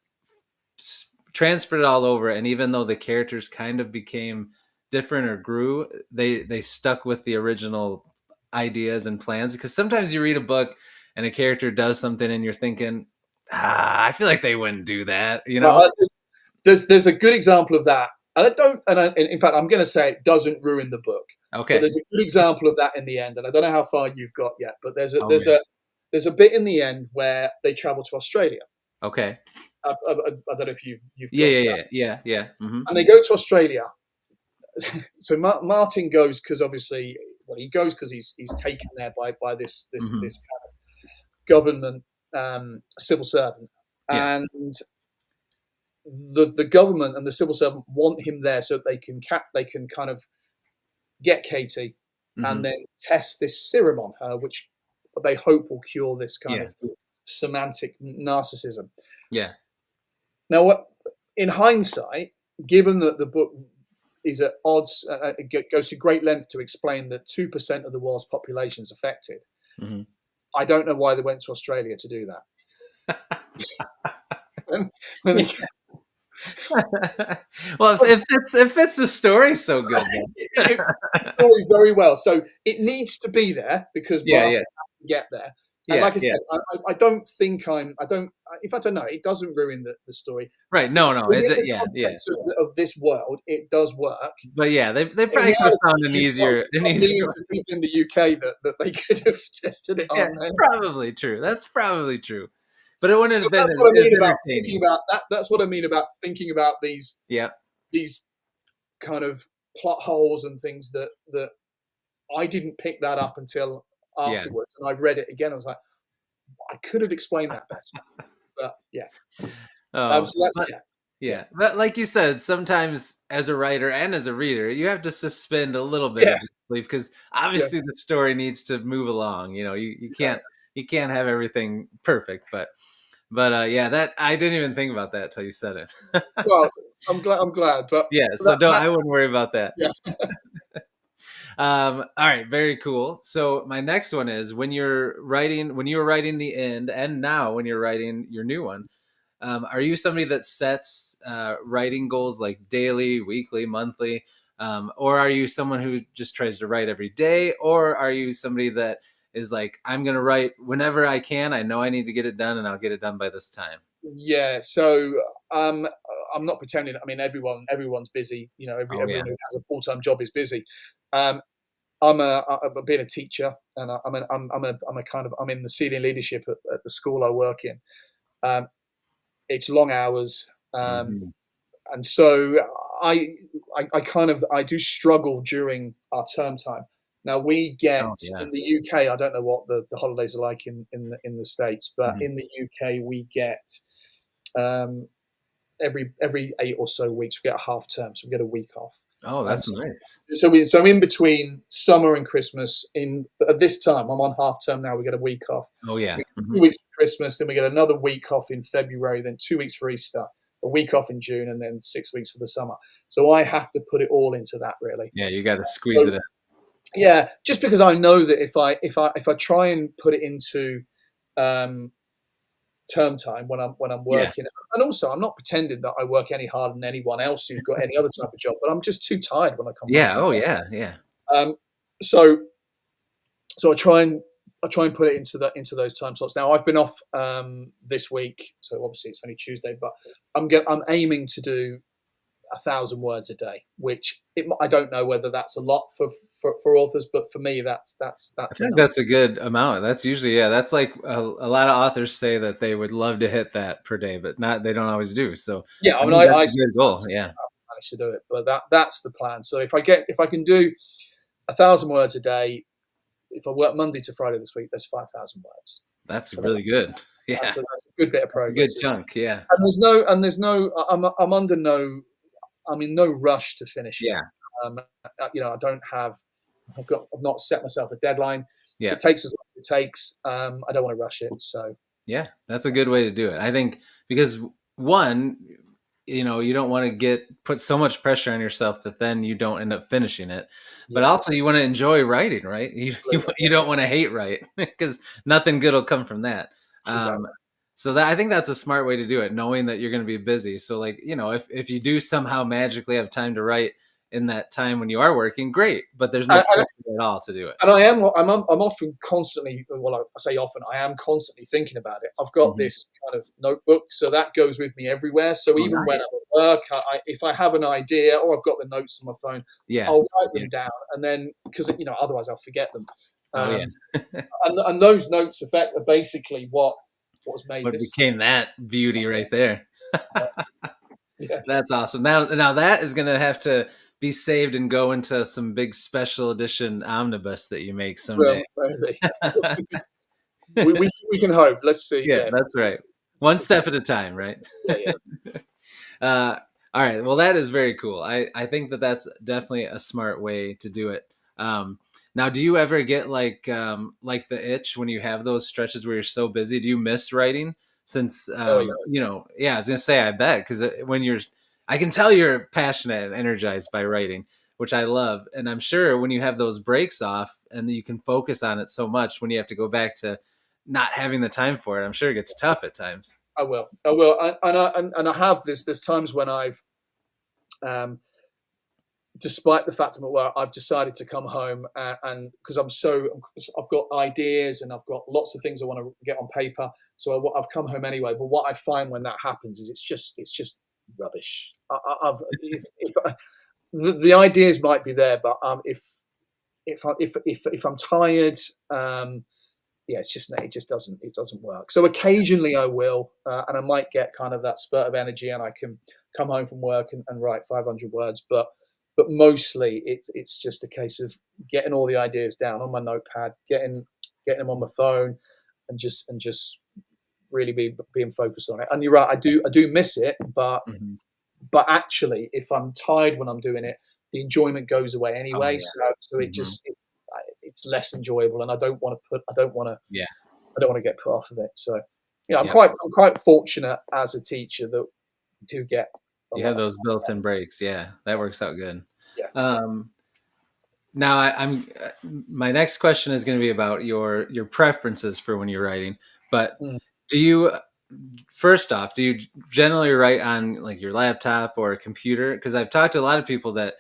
transferred it all over, and even though the characters kind of became different or grew, they stuck with the original ideas and plans, because sometimes you read a book and a character does something and you're thinking, I feel like they wouldn't do that, you well, know. there's a good example of that, and in fact, I'm going to say it doesn't ruin the book, but Okay. there's a good example of that in the end, and I don't know how far you've got yet, but Oh yeah. there's a bit in the end where they travel to Australia. Okay. I don't know if you've Yeah, got yeah, to that, yeah, yeah, yeah. Hmm. and they go to Australia. So Martin goes because he goes because he's taken there by this Hmm. kind of government. civil servant, Yeah. and the government and the civil servant want him there so that they can kind of get Katie Hmm. and then test this serum on her, which they hope will cure this kind Yeah. of semantic narcissism. Yeah. Now, in hindsight, given that the book is at odds, it goes to great length to explain that 2% of the world's population is affected. Hmm. I don't know why they went to Australia to do that. When they, Well, if it's the story so good, then. it story very well. So it needs to be there because Yeah. Barton Yeah. has to get there. And Yeah. like I Yeah. said, I don't think I don't. In fact, I know it doesn't ruin the story. Right. No. No. Within the Yeah. Yeah. context of this world, it does work. But yeah, they In probably could have reality, found an you've got easier. millions of people in the UK that they could have tested it Yeah, on. There. probably true. That's probably true. But it wouldn't So have been that's what I as mean about thinking entertaining. about that. That's what I mean about thinking about Yeah. these kind of plot holes and things that I didn't pick that up until Yeah. afterwards, and I read it again. I was like, I could have explained that better, but yeah. Oh, So that's but yeah, yeah, yeah. But like you said, sometimes as a writer and as a reader, you have to suspend a little bit yeah, of disbelief because yeah. obviously the story needs to move along. Exactly. You can't have everything perfect. But yeah, that I didn't even think about that till you said it. Well, I'm glad. I'm glad, but Yeah, so don't I that's wouldn't worry about that. yeah. All right, very cool. So my next one is when you were writing the end, and now when you're writing your new one, are you somebody that sets writing goals like daily, weekly, monthly, or are you someone who just tries to write every day, or are you somebody that is like, I'm gonna write whenever I can. I know I need to get it done, and I'll get it done by this time. Yeah, so um, I'm not pretending. I mean, everyone's busy. You know, Oh yeah. everyone who has a full time job is busy. Um, I'm being a teacher, and I'm in the senior leadership at the school I work in. Um, it's long hours, Hmm. and so I, I do struggle during our term time. Now we get Oh yeah. in the UK. I don't know what the holidays are like in the States, but Mhm. in the UK we get um, every 8 or so weeks we get a half term, so we get a week off. Oh, Um, that's so, nice. so in between summer and Christmas, at this time I'm on half term now. We get a week off. Oh yeah. We get Hmm. 2 weeks for Christmas, then we get another week off in February, then 2 weeks for Easter, a week off in June, and then 6 weeks for the summer. So I have to put it all into that really. Yeah, you got to squeeze So it in. yeah, just because I know that if I try and put it into um, term time when I'm Yeah. working, and also I'm not pretending that I work any harder than anyone else who's got any other type of job, but I'm just too tired when I come home Yeah. from Oh work. yeah. Yeah. Um, so so I try and put it into those time slots. Now I've been off this week, so obviously it's only Tuesday, but I'm aiming to do 1,000 words a day, which I don't know whether that's a lot for authors, but for me I that's think enough. that's a good amount. That's usually, yeah, that's like a lot of authors say that they would love to hit that per day, but they don't always do. So Yeah, I I mean think that's I a good goal. Yeah. managed to do it, but that's the plan. So if I can do 1,000 words a day, if I work Monday to Friday this week, that's 5,000 words. That's So really good. Yeah. that's a good bit of That's a good progress. chunk. Yeah. There's no I'm under no I'm in no rush to finish it. Yeah. I don't have I've not set myself a deadline. Yeah. It takes as long as it takes. I don't want to rush it. So Yeah. That's a good way to do it. I think because one, you don't want to put so much pressure on yourself that then you don't end up finishing it. But yeah, also you want to enjoy writing, right? You don't want to hate write because nothing good will come from that. Um, exactly. so that I think that's a smart way to do it, knowing that you're going to be busy. So like, if you do somehow magically have time to write in that time when you are working, great. But there's no And, pressure at all to do it. and I'm often constantly, well, I say often, I am constantly thinking about it. I've got Mhm. this kind of notebook, so that goes with me everywhere. So Oh, even when I'm nice. at work, if I have an idea or I've got the notes on my phone, Yeah. I'll write Yeah. them down, and then because otherwise I'll forget them. Oh, yeah. Um, and those notes are basically what's made What this. became that beauty right there. Yeah, That's awesome. Now that is gonna have to be saved and go into some big special edition omnibus that you make someday. well, maybe. we can hope. Let's see. Yeah, Yeah, that's right. One let's step hope at so. a time, right? Yeah, yeah. All right. Well, that is very cool. I think that that's definitely a smart way to do it. Um, now, do you ever get like the itch when you have those stretches where you're so busy? Do you miss writing? Since Oh yeah. yeah, I was gonna say I bet because when you're, I can tell you're passionate and energized by writing, which I love, and I'm sure when you have those breaks off and you can focus on it so much, when you have to go back to not having the time for it, I'm sure it gets tough at times. I will. I will. And I have. There's times when I've, um, despite the fact I'm at work, I've decided to come home, and because I've got ideas and I've got lots of things I want to get on paper. So I've come home anyway. But what I find when that happens is it's just rubbish. The ideas might be there, but if I'm tired, yeah, it just doesn't work. So occasionally I will, and I might get kind of that spurt of energy, and I can come home from work and write 500 words. But mostly it's just a case of getting all the ideas down on my notepad, getting them on my phone, and just really being focused on it. And you're right, I do miss it, but Mhm. actually, if I'm tired when I'm doing it, the enjoyment goes away Oh anyway. yeah. So Hmm. it's less enjoyable, and Yeah. I don't want to get put off of it. So yeah, Yeah. I'm quite fortunate as a teacher that do get a You lot have of those time. built-in breaks. Yeah, that works out good. Yeah, yeah. Um, now I'm my next question is going to be about your preferences for when you're writing. But Mm. do you first off, do you generally write on like your laptop or a computer? Because I've talked to a lot of people that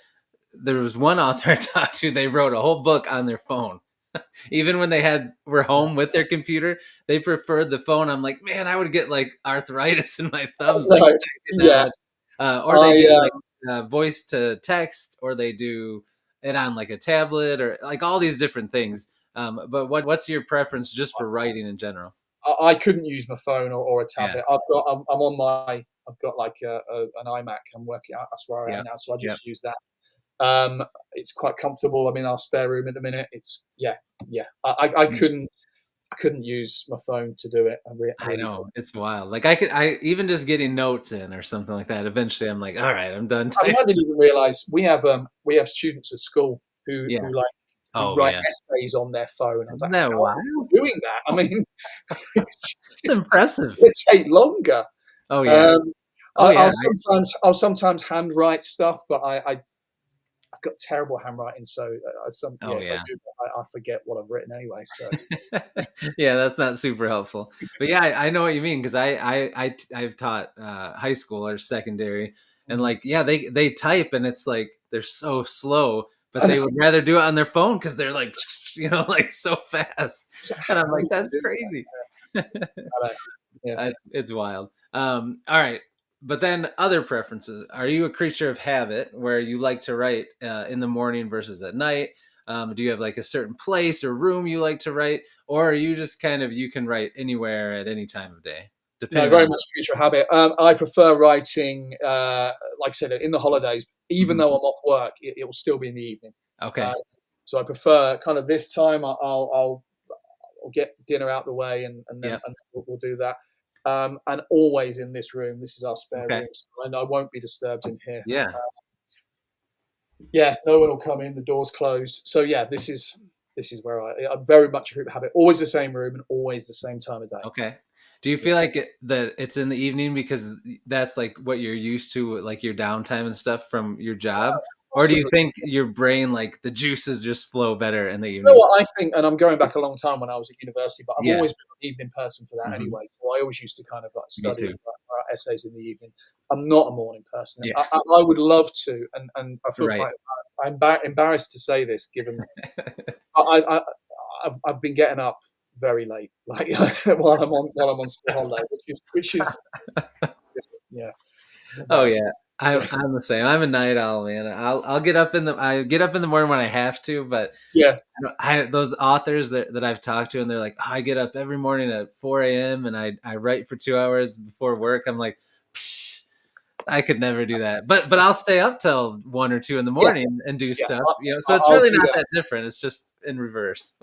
there was one author I talked to, they wrote a whole book on their phone. Even when they were home with their computer, they preferred the phone. I'm like, man, I would get like arthritis in my thumbs, like Right. typing that Yeah. much. Or they I do like voice to text, or they do it on like a tablet, or like all these different things. But what's your preference just for writing in general? I couldn't use my phone or a Yeah. tablet. I'm on I've got like an iMac. I'm working out. That's where I am Yep. now, so I Yep. just use that. It's quite comfortable. I'm in our spare room at the minute. It's yeah, yeah. I couldn't use my phone to do it. I I really couldn't. know, it's wild. Like I even just getting notes in or something like that. Eventually, I'm like, all right, I'm done I mean, typing. I didn't even realize we have students at school Yeah. who Oh write yeah. essays on their phone. I was Isn't like, that how are wild? you doing that? I mean, It's impressive. it take longer. Oh yeah. Um, Oh yeah. I'll sometimes handwrite stuff, but I've got terrible handwriting. So Oh if I yeah. do, I forget what I've written anyway. So Yeah, that's not super helpful. But yeah, I know what you mean because I've taught high school or secondary, and mm. like yeah, they type and it's like they're so slow, but And they would rather do it on their phone because they're like like so fast, so and I'm how are like you that's doing that? crazy. I know. Yeah. It's wild. All right. But then other preferences. Are you a creature of habit where you like to write in the morning versus at night? Do you have like a certain place or room you like to write? Or are you just kind of, you can write anywhere at any time of day, No, depending very on. much future habit. I prefer writing, like I said, in the holidays. Even Mhm. though I'm off work, it will still be in the evening. Uh, Okay. so I prefer kind of this time. I'll get dinner out the way, Yep. and we'll do that. And always in this room. This is our spare Okay. room, so I won't be disturbed in here. Yeah. Yeah, no one will come in. The door's closed. So yeah, this is where I'm very much a group habit. Always the same room and always the same time of day. Okay. Do you Yeah. feel like that it's in the evening because that's like what you're used to, like your downtime and stuff from your job? Or do you Possibly. think your brain, like the juices just flow better in the You know evening? what I think, and I'm going back a long time when I was at university, but I've Yeah. always been an evening person for that Hmm. anyway. So I always used to kind of like Me study too. and write essays in the evening. I'm not a morning person. Yeah. I would love to, and I feel Right. quite embarrassed to say this, given I've been getting up very late, like while I'm on school holiday, which is yeah, Oh embarrassing. yeah. Yeah, I'm the same. I'm a night owl, man. I'll get up in the I get up in the morning when I have to, but yeah. I those authors that I've talked to and they're like, "Oh, I get up every morning at 4 a.m. and I write for 2 hours before work." I'm like, Psh, I could never do that. But I'll stay up till 1 or 2 in the Yeah, morning and do yeah. stuff. So it's I'll really do not that. that different. It's just in reverse.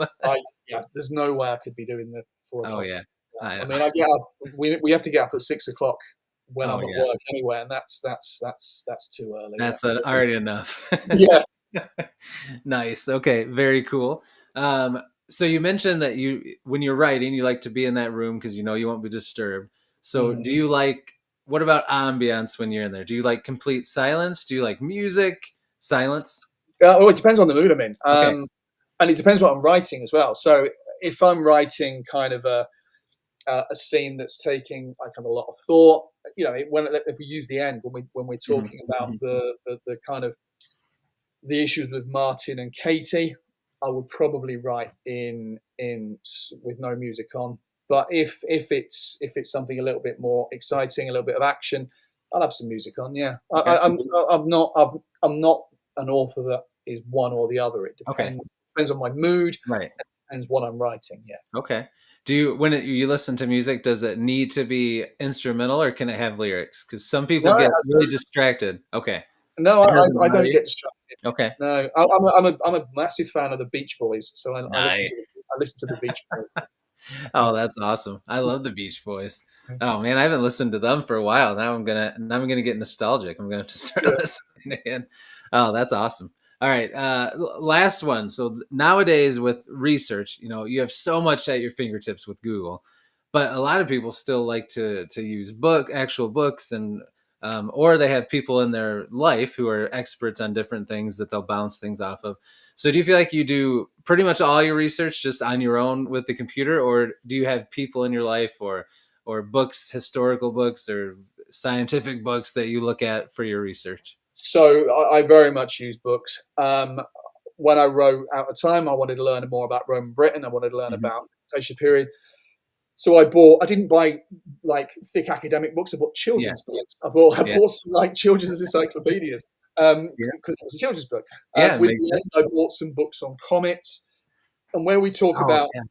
Yeah. There's no way I could be doing the Oh o'clock. yeah. I mean, I get up. We have to get up at 6 o'clock when Oh I'm at yeah. work anyway, and that's too early. That's already enough. Yeah. Nice. Okay. Very cool. So you mentioned that when you're writing, you like to be in that room because you know you won't be disturbed. So Mhm. do you like, what about ambience when you're in there? Do you like complete silence? Do you like music? Silence? Well, it depends on the mood I'm in, Okay. and it depends what I'm writing as well. So if I'm writing kind of a scene that's taking like kind of a lot of thought, if we use the end when we're Mhm, talking about mhm. the kind of the issues with Martin and Katie, I would probably write with no music on. But if it's something a little bit more exciting, a little bit of action, I'll have some music on. Yeah, Okay. I'm not an author that is one or the other. It Okay. depends on my mood, Right. depends what I'm writing. Yeah. Okay. Do you, when you listen to music, does it need to be instrumental or can it have lyrics? Because some people No, it get has really distracted. Okay. no. It doesn't I bother don't you? get distracted. Okay. No, I'm a massive fan of the Beach Boys, so Nice. I listen to the Beach Boys. Oh, that's awesome. I love the Beach Boys. Oh man, I haven't listened to them for a while. Now I'm gonna get nostalgic. I'm gonna have to start Yeah. listening again. Oh, that's awesome. All right, last one. So nowadays with research, you have so much at your fingertips with Google, but a lot of people still like to use actual books, and or they have people in their life who are experts on different things that they'll bounce things off of. So do you feel like you do pretty much all your research just on your own with the computer, or do you have people in your life or books, historical books or scientific books that you look at for your research? So I very much use books. When I wrote Out of Time, I wanted to learn more about Roman Britain. I wanted to learn Hmm. about the Cretaceous period. So I didn't buy like thick academic books. I bought Yeah, children's books. I yeah, bought some like children's encyclopedias yeah, because it was a children's book. yeah. It With makes the sense. end, I bought some books on comets and where we talk Oh about. yeah.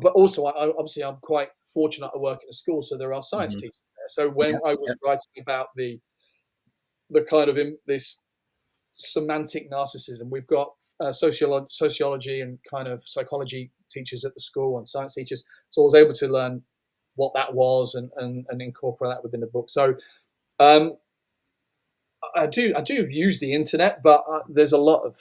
But also, obviously, I'm quite fortunate. I work in a school, so there are science Hmm. teachers there. So when Yep, I was yep. writing about the kind of this semantic narcissism. We've got sociology and kind of psychology teachers at the school and science teachers. So I was able to learn what that was and incorporate that within the book. So um, I do use the internet, but there's a lot of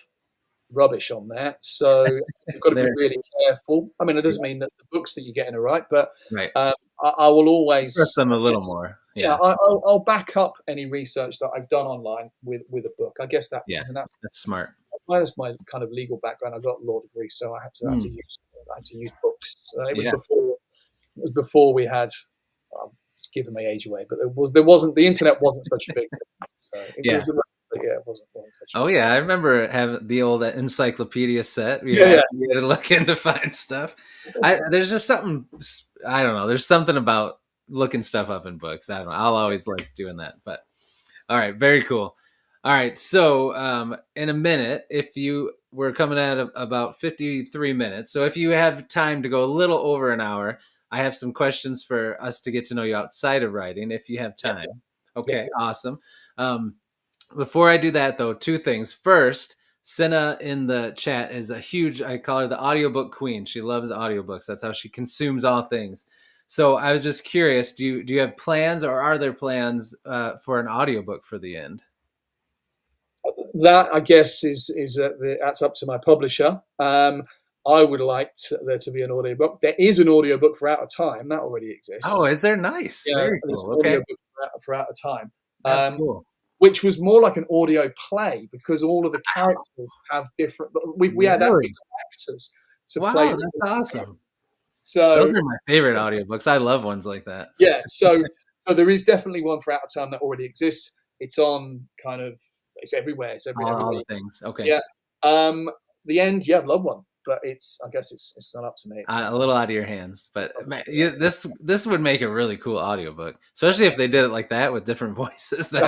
rubbish on there. So you've got to be There. really careful. I mean, it Yeah, doesn't mean that the books that you're getting are right, but right. um, I will Trust always, them a I little guess, more. yeah, Yeah, I'll back up any research that I've done online with a book. I guess that, yeah. I mean, That's smart. that's my kind of legal background. I got a law degree, so Mm, I had to use books. yeah. It was before we had. Um, giving my age away, but there wasn't the internet wasn't such a big thing. So it Yeah. was, yeah, it wasn't such a Oh big yeah, thing. I remember having the old encyclopedia set. Yeah, yeah. You had to look in to find stuff. There's just something, I don't know. There's something about looking stuff up in books. I don't know. I'll always like doing that. But all right, very cool. All right, so in a minute, if you we're coming at about 53 minutes, so if you have time to go a little over an hour, I have some questions for us to get to know you outside of writing. If you have Yeah, time, yeah, okay, awesome. Um, Before I do that, though, two things. First, Senna in the chat is a huge, I call her the audiobook queen. She loves audiobooks. That's how she consumes all things. So I was just curious, do you have plans or are there plans for an audiobook for the end? that I guess that's up to my publisher. I would like there to be an audiobook. There is an audiobook for Out of Time that already Oh, exists. is there? Nice. Yeah, Very there's cool. an Okay. audiobook for Out of Time, That's um, cool. which was more like an audio play because all of the characters have different. We had Really? actors to play Wow, the that's awesome. characters. Those So are my favorite audiobooks. I love ones like that. yeah, so there is definitely one for Out of Time that already exists. It's on kind of it's everywhere. It's All everywhere. the things. Okay. Yeah. Um, the end, yeah, I'd love one, but I guess it's not up to me. It's up A to little out of your hands, but the man, publisher. this would make a really cool audiobook, especially if they did it like that with different voices. Yeah.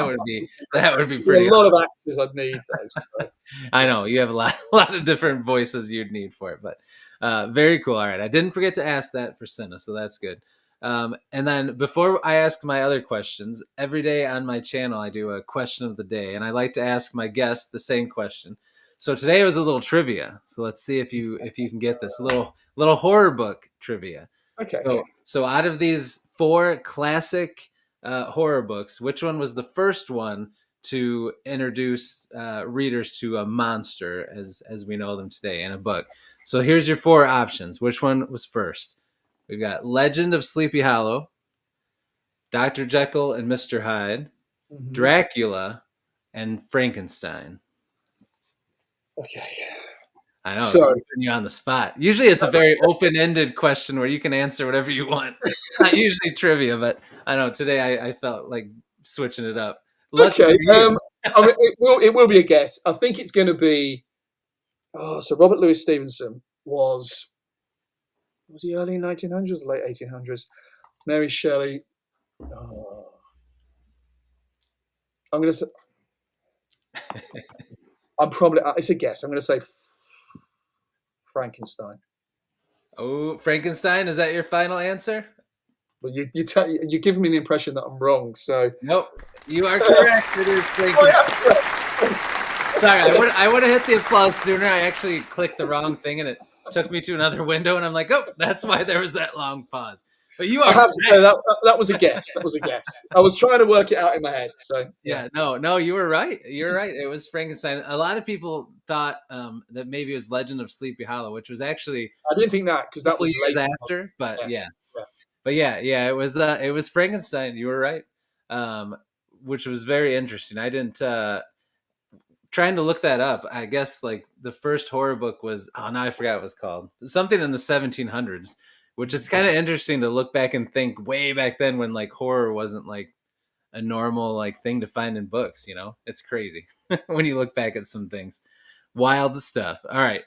That would be There are pretty a lot awesome. of actors I'd need though. So. I know you have a lot, a lot of different voices you'd need for it, but very cool. All right, I didn't forget to ask that for Senna, so that's good. And then before I ask my other questions, every day on my channel I do a question of the day, and I like to ask my guests the same question. So today was a little trivia. So let's see if you can get this little horror book trivia. Okay. So out of these four classic horror books, which one was the first one to introduce readers to a monster as we know them today in a book? So here's your four options. Which one was first? We've got Legend of Sleepy Hollow, Dr. Jekyll and Mr. Hyde, Hmm. Dracula, and Frankenstein. Okay. I know it's So putting you on the spot. Usually, it's a very open-ended question where you can answer whatever you want. Not usually trivia, but I know today I felt like switching it up. Lucky okay. for you. I mean, it will be a guess. I think it's going to be. Oh, so Robert Louis Stevenson was he early 1900s, late 1800s? Mary Shelley. Oh, I'm going to say. I'm probably. It's a guess. I'm going to say Frankenstein. Oh, Frankenstein, is that your final answer? But you're giving me the impression that I'm wrong. So Nope. You are correct. It is Frankenstein. Sorry, I would have hit the applause sooner. I actually clicked the wrong thing and it took me to another window, and I'm like, oh, that's why there was that long pause. But you I are have to say correct. that was a guess. That was a guess. I was trying to work it out in my head. So yeah. Yeah, no, you were right. You're right. It was Frankenstein. A lot of people thought that maybe it was Legend of Sleepy Hollow, which was actually I didn't think that because a that couple was years later. after. But Yeah. yeah, Yeah. it was Frankenstein. You were right, um, which was very interesting. I didn't trying to look that up. I guess like the first horror book was now I forgot what it was called. Something in the 1700s, which it's kind of interesting to look back and think way back then when like horror wasn't like a normal like thing to find in books. It's crazy when you look back at some things. Wild stuff. All right.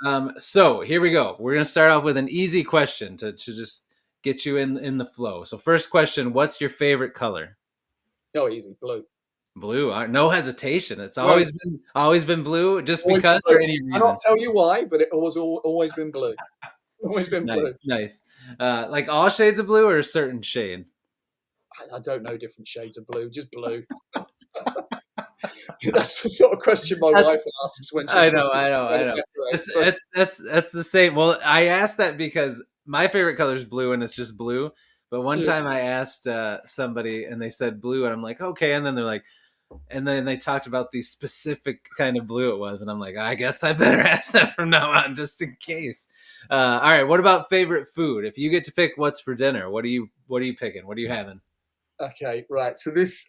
Yeah. So here we go. We're gonna start off with an easy question to just get you in the flow. So first question: what's your favorite color? Oh, easy blue. Blue. No hesitation. It's No, always been blue, just always been because, or blue. any I cannot reason. tell you why, but it always been blue. Always been blue. Nice. Like all shades of blue, or a certain shade? I don't know different shades of blue, just blue. That's the sort of question my That's wife asks when she's trying I to know. decorate. It's, So that's the same. Well, I asked that because my favorite color is blue, and it's just blue. But one yeah. time I asked somebody, and they said blue, and I'm like, okay. And then they're like, and then they talked about the specific kind of blue it was, and I'm like, I guess I better ask that from now on, just in case. All right. What about favorite food? If you get to pick what's for dinner, what are you picking? What are you having? Okay, right. So this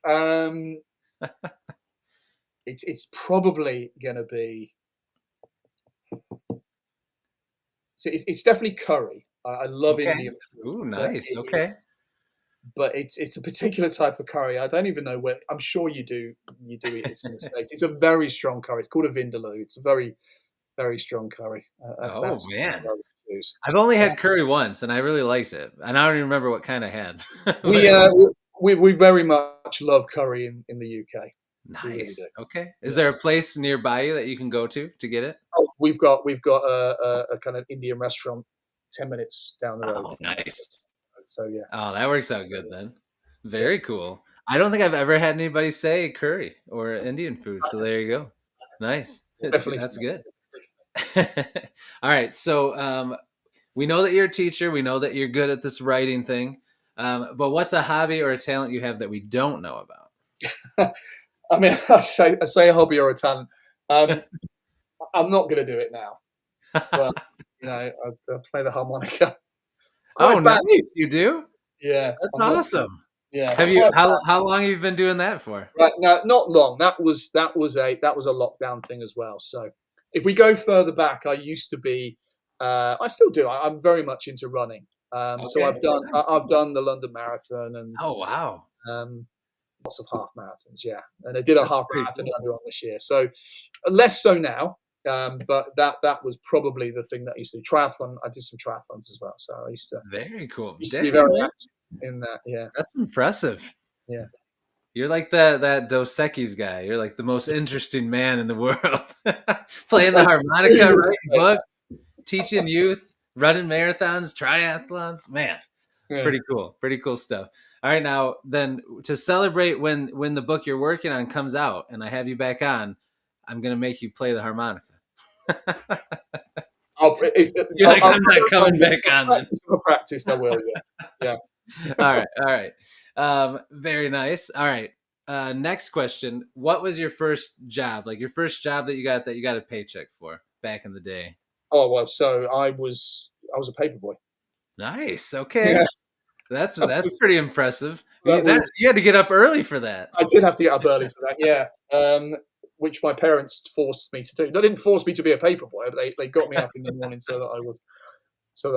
it's probably gonna be so it's definitely curry. I love Okay. Indian food, Ooh, but nice. Okay. it's a particular type of curry. I don't even know where. I'm sure you do eat this in the States. It's a very strong curry. It's called a vindaloo. It's a very very strong curry. Oh That's man. what I would choose. I've only Uh, had curry once, and I really liked it. And I don't even remember what kind I had, but we it was we very much love curry in the UK. We really do. nice. Okay, is Yeah. there a place nearby you that you can go to get it? Oh, we've got a kind of Indian restaurant 10 minutes down the road Oh, from. nice. So yeah. Oh, that works out So good then. yeah. Very cool. I don't think I've ever had anybody say curry or Indian food, so there you go. Nice. Definitely. That's good. All right, so we know that you're a teacher. We know that you're good at this writing thing. But what's a hobby or a talent you have that we don't know I mean, I say a hobby or a talent. Um, I'm not going to do it now, but about? I play the harmonica Oh, quite bad. nice. You do? Yeah, That's I'm not. awesome. Yeah, Have you quite how long have you been doing that for? right now. Not long. That was a lockdown thing as well. So if we go further back, I used to be. I still do. I'm very much into running. So Okay. I've done the London Marathon and Oh, wow. um, lots of half marathons. Yeah, and I did a That's half pretty marathon cool. earlier on this year. So less so now. But that was probably the thing that I used to do. Triathlon. I did some triathlons as well. So I used to Very cool. used to be Damn, very man. active in that. Yeah, That's impressive. yeah. You're like that Dos Equis guy. You're like the most interesting man in the world. Playing the harmonica, writing books, teaching youth, running marathons, triathlons. Man, Yeah. pretty cool stuff. All right, now then to celebrate when the book you're working on comes out and I have you back on, I'm gonna make you play the harmonica. You're like, I'm not coming If back on this. I practice, I will. Yeah. All right. Very nice. All right. Next question. What was your first job? Like your first job that you got a paycheck for back in the day? Oh well, so I was a paperboy. Nice. Okay. Yeah, That's that that's was pretty impressive. that was. You had to get up early for that. I did have to get up early for that. Yeah, which my parents forced me to do. They didn't force me to be a paperboy. But they got me up in the morning so that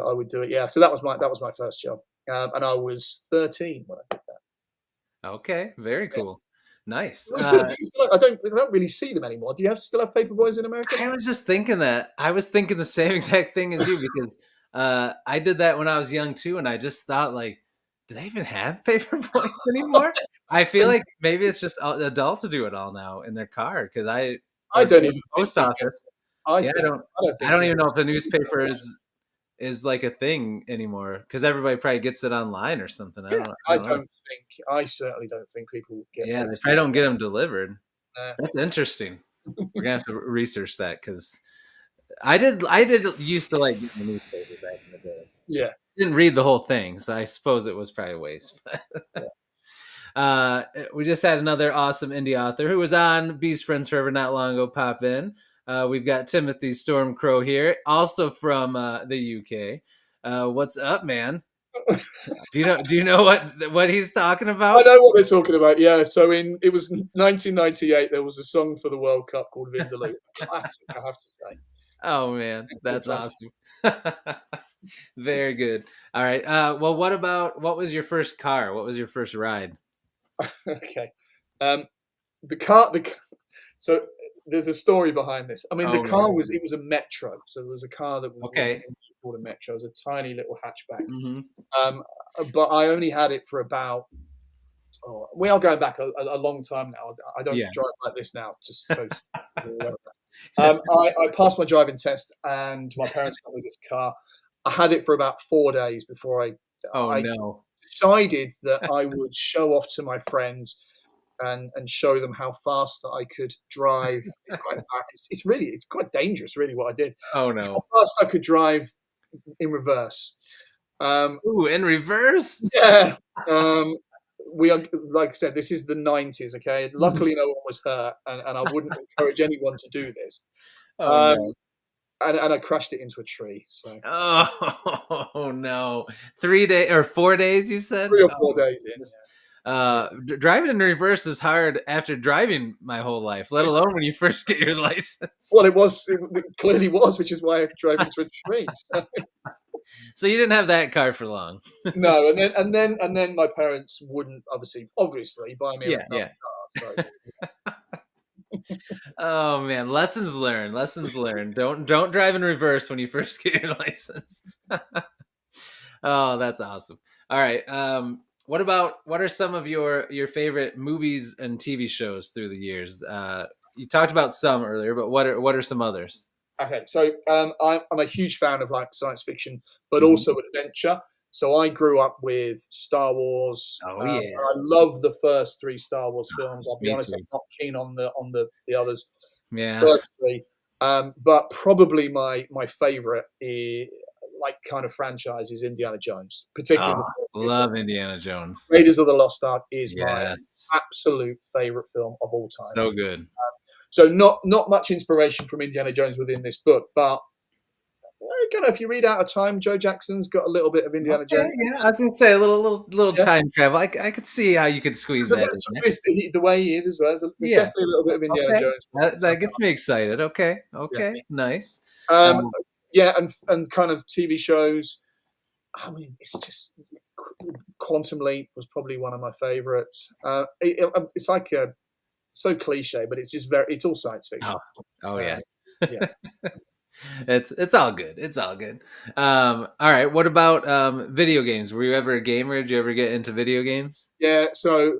I would do it. Yeah. So that was my first job, and I was 13 when I did that. Okay. Very Yeah. cool. Nice. I don't really see them anymore. Do you still have paperboys in America? I was just thinking that. I was thinking the same exact thing as you because I did that when I was young too, and I just thought like, do they even have paper planes anymore? I feel like maybe it's just adults do it all now in their car because I or don't the even think post people. office. I Yeah, think I don't I think don't even people know if the use them newspaper anymore. is like a thing anymore because everybody probably gets it online or something. Yeah, I don't know. I certainly don't think people get Yeah, they papers. probably don't get them delivered. Uh, That's interesting. We're gonna have to research that because I did used to like getting the newspaper back in the day. yeah, Didn't read the whole thing, so I suppose it was probably a waste. yeah. We just had another awesome indie author who was on Beast Friends Forever not long ago pop in. We've got Timothy Stormcrow here, also from the UK. What's up, man? Do you know what he's talking I about? know what they're talking about. Yeah, so it was 1998. There was a song for the World Cup called "Vindaloo." Classic, I have to say. Oh man, It's a that's classic. awesome. Very good. All right. Well, what was your first car? What was your first ride? Okay, um, the car. So there's a story behind this. I mean, the Oh car man. was a Metro. So there was a car that was Okay. called a Metro. It was a tiny little hatchback. Hmm. Um, but I only had it for about. Oh, we are going back a long time now. I don't Yeah. drive like this now. Just so you're aware of that. I passed my driving test, and my parents got me this car. I had it for about 4 days before Oh I no. decided that I would show off to my friends and show them how fast that I could drive. It's quite it's quite dangerous, really, what I did. Oh How no. fast I could drive in reverse. Um, Ooh, in reverse. yeah. Um, we are, like I said, this is the 90s. Okay. Luckily, no one was hurt, and I wouldn't encourage anyone to do this. Oh Um, no. and I crashed it into a tree. So Oh no. 3 day or 4 days, you said? 3 or 4 days in. Driving in reverse is hard after driving my whole life, let alone when you first get your license. Well, it clearly was, which is why I drove into a tree. So, So you didn't have that car for long. no, and then my parents wouldn't obviously buy me Yeah, another yeah. car. So Oh man, lessons learned. Lessons learned. Don't drive in reverse when you first get your license. Oh, that's awesome. All right. What are some of your favorite movies and TV shows through the years? You talked about some earlier, but what are some others? okay, so I'm a huge fan of like science fiction, but Mhm. also adventure. So I grew up with Star Wars. Oh yeah, I love the first three Star Wars films. I'll be me honest, too. I'm not keen on the others. Yeah. First three, but probably my favorite like kind of franchise is Indiana Jones, particularly Oh, the first two films. love Indiana Jones. Raiders of the Lost Ark is my Yes, absolute favorite film of all time. so good. So not much inspiration from Indiana Jones within this book, but I don't know if you read Out of Time, Joe Jackson's got a little bit of Indiana Okay, Jones. yeah, I was gonna say a little Yeah, time travel. I could see how you could squeeze the that in there. the way he is as well. There's Yeah. definitely a little bit of Indiana Okay. Jones. That gets me excited. Okay. Yeah. Okay. Nice. Um, yeah, and kind of TV shows. I mean, it's just Quantum Leap was probably one of my favorites. It's like so cliche, but it's all science fiction. Oh Uh, yeah. yeah. It's all good. It's all good. All right. What about video games? Were you ever a gamer? Did you ever get into video games? Yeah, so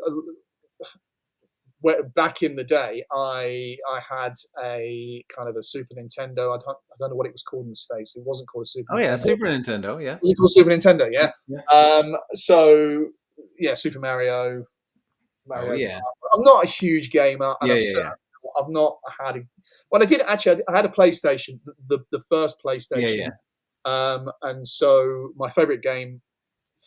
back in the day, I had a kind of a Super Nintendo. I don't know what it was called in the States. It wasn't called a Super Oh yeah, Nintendo. Super Nintendo. Yeah. Was it called Super Nintendo? Yeah. Yeah. So yeah, Super Mario, Oh Mario yeah. Kart. I'm not a huge gamer, and Yeah. I've Yeah. certainly Yeah. I've not had. Well, I did actually. I had a PlayStation, the first Yeah, PlayStation, yeah. and so my favorite game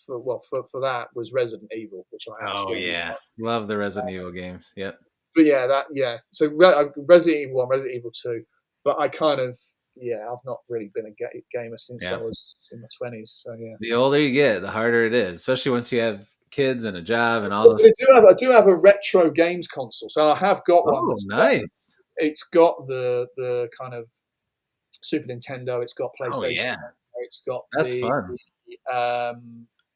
for that was Resident Evil, which I Oh absolutely yeah, love. love the Resident Evil games. Yep. But yeah, So Resident Evil 1, Resident Evil 2, but I kind of I've not really been a gamer since I Yeah. was in my 20s. So yeah. The older you get, the harder it is, especially once you have kids and a job and all But those. I do have a retro games console, so I have got one Oh, that's got nice. it's got the kind of Super Nintendo, it's got Oh PlayStation, yeah, it's got that's the fun.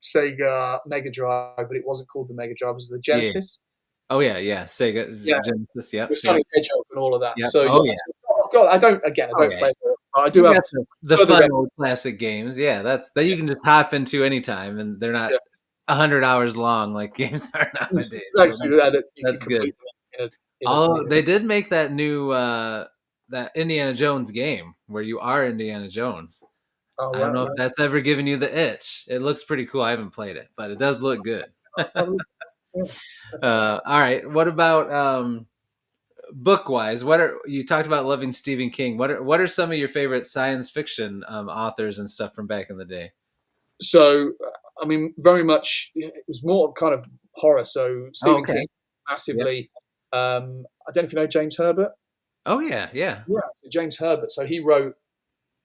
Sega Mega Drive, but it wasn't called the Mega Drive, it was the Yeah. Genesis. Oh yeah, yeah. Sega Yeah, Genesis. Yep, with yep, Sonic the Hedgehog and all of that. yep. So yeah, Oh yeah. so I've got. I Oh don't yeah. play it, but I do You have got the further. fun old classic games. Yeah, that's that you can just hop into anytime, and they're not Yeah, 100 hours long like games are nowadays. So actually, that you can that's good. complete them Although they did make that new that Indiana Jones game where you are Indiana Jones. Oh I don't right, know if right. that's ever given you the itch. It looks pretty cool. I haven't played it, but it does look good. Let's have a look. Yeah. All right. What about book wise? What are you talked about loving Stephen King? What are some of your favorite science fiction authors and stuff from back in the day? So, I mean, very much. It was more kind of horror. So Oh, Stephen okay. King, Yeah. massively. I don't know if you know James Herbert. Oh yeah, yeah. Yeah, so James Herbert. So he wrote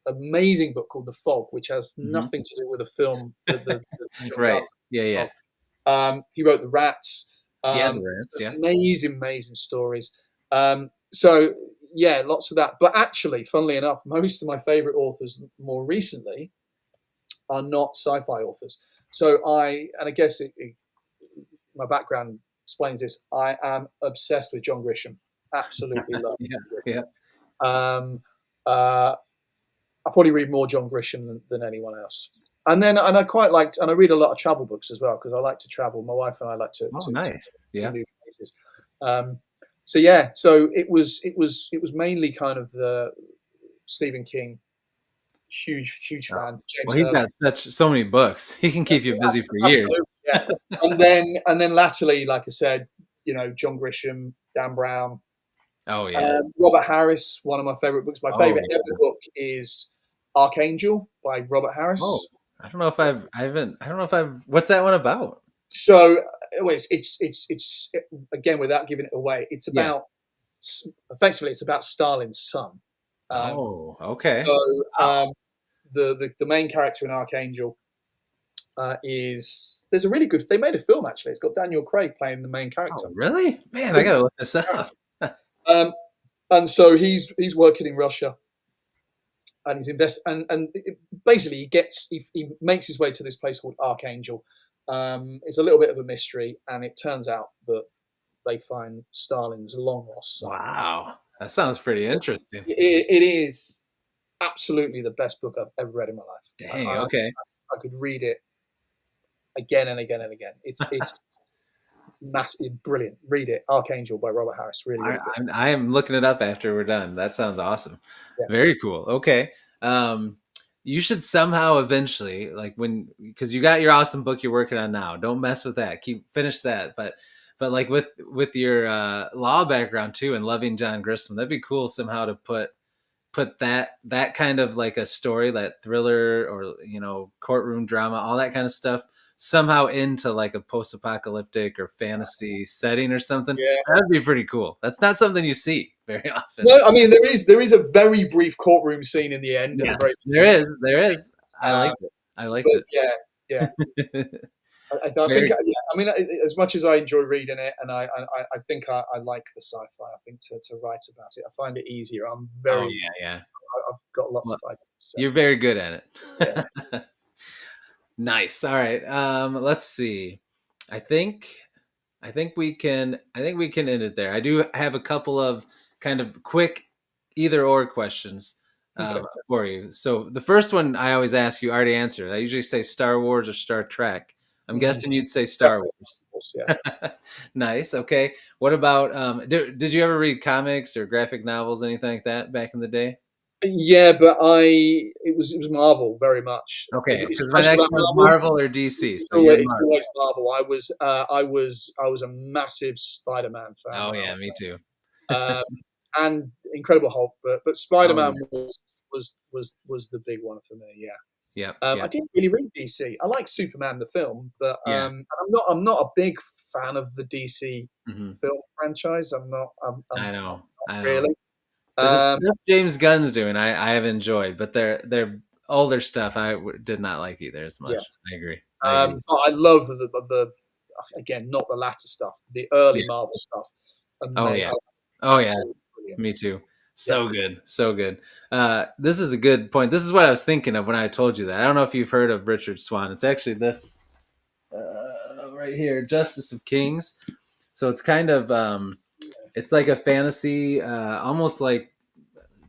an amazing book called The Fog, which has Hmm. nothing to do with the film, the John Right. Carpenter Yeah, yeah. Fog. He wrote The Rats. Yeah, the rants. Yeah. Amazing stories. So yeah, lots of that. But actually, funnily enough, most of my favorite authors more recently are not sci-fi authors. So and I guess my background explains this. I am obsessed with John Grisham. Absolutely love. Yeah, yeah. Um, uh, I probably read more John Grisham than anyone else. And I quite liked, and I read a lot of travel books as well because I like to travel. My wife and I like Oh, to nice. Yeah. new places. Um, so yeah, so it was mainly kind of the Stephen King, huge Oh. fan. James Well, he's Herbert, got so many books. He can keep you busy for years. absolutely, yeah. And then latterly, like I said, John Grisham, Dan Brown, Oh yeah. Robert Harris. One of my favorite books. My Oh favorite yeah. ever book is Archangel by Robert Oh, Harris. I don't know if I haven't. I don't know if I've. What's that one about? So well, it's again without giving it away. It's Yeah. about effectively it's about Stalin's son. Um, Oh, okay. so Wow. the main character in Archangel is there's a really good. They made a film actually. It's got Daniel Craig playing the main character. Oh, really? Man, I gotta look this up. Um, and so he's working in Russia, and basically he makes his way to this place called Archangel. It's a little bit of a mystery, and it turns out that they find Stalin's long lost son. Wow, that sounds pretty interesting. It is absolutely the best book I've ever read in my life. Dang. Okay. I could read it again and again and again. It's massive, brilliant. Read it, Archangel by Robert Harris. Really, I, really good. I am looking it up after we're done. That sounds awesome. Yeah. Very cool. Okay. You should somehow eventually, like because you got your awesome book you're working on now. Don't mess with that. Finish that. But like with your law background too and loving John Grisham, that'd be cool somehow to put that kind of like a story, that thriller or courtroom drama, all that kind of stuff somehow into like a post-apocalyptic or fantasy setting or something. Yeah. That'd be pretty cool. That's not something you see very often. No, I mean there is a very brief courtroom scene in the end. Yes, At the very there is. I liked it. I liked but yeah. it. I Very think, yeah, I mean, as much as I enjoy reading it, and I think I like the sci-fi. I think to write about it, I find it easier. I'm Oh very, yeah. I've got lots Well, of ideas. So, you're very good at yeah. it. Nice. All right. Let's see. I think I think we can end it there. I do have a couple of kind of quick either or questions Okay. for you. So the first one I always ask you already answered. I usually say Star Wars or Star Trek. I'm Mhm. guessing you'd say Star Wars. Yeah. Nice. Okay. What about did you ever read comics or graphic novels, anything like that back in the day? Yeah, but it was Marvel very much. Okay, Is because the my question next about one's Marvel? Marvel or DC. It's So you're always, it's Marvel. always Marvel. I was a massive Spider-Man fan Oh when I yeah, was me too. young. and Incredible Hulk, but Oh Spider-Man yeah. was the big one for me. Yeah. Yep. I Yep. didn't really read DC. I like Superman the film, but Yeah. I'm not a big fan of the DC Hmm. film franchise. I'm I know. not I know. really. The Um, stuff James Gunn's doing, I have enjoyed, but their older stuff did not like either as yeah. much. I agree. I agree. But I love the again, not the latter stuff, the early Yeah. Marvel stuff. Oh Amazing, yeah. Oh yeah. absolutely brilliant. Me too. Yeah. So good. So good. This is a good point. This is what I was thinking of when I told you that. I don't know if you've heard of Richard Swan. It's actually this right here, Justice of Kings. So it's kind of it's like a fantasy, almost like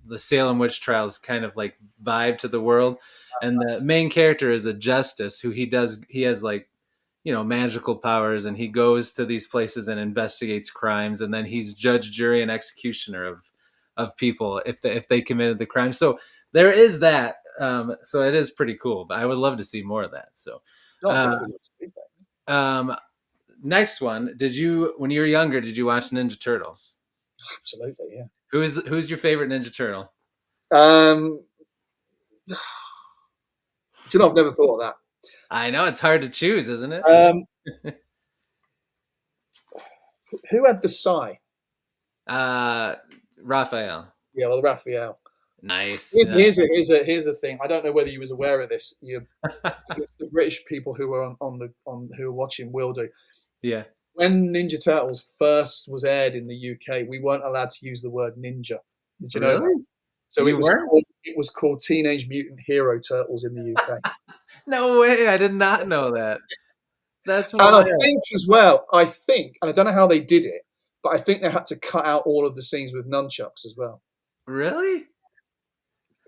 the Salem witch trials kind of like vibe to the world. And the main character is a justice who he has like, magical powers, and he goes to these places and investigates crimes, and then he's judge, jury, and executioner of people if they committed the crime. So there is that. So it is pretty cool. But I would love to see more of that. So No, uh, definitely. um, next one, when you were younger, did you watch Ninja Turtles? Absolutely, yeah. Who's your favorite Ninja Turtle? Um, do you know, I've never thought of I know it's hard to choose, isn't it? that. Who had the sigh? Uh, Raphael. Yeah, well, Raphael. Nice. Here's, here's a thing. I don't know whether you was aware of this. It's the British people who were on who are watching will do. Yeah. When Ninja Turtles first was aired in the UK, we weren't allowed to use the word ninja. Did you know that? Really? So You were? it was called Teenage Mutant Hero Turtles in the UK. No way! I did not know that. That's And I wild. think as well, and I don't know how they did it, but I think they had to cut out all of the scenes with nunchucks as well. Really?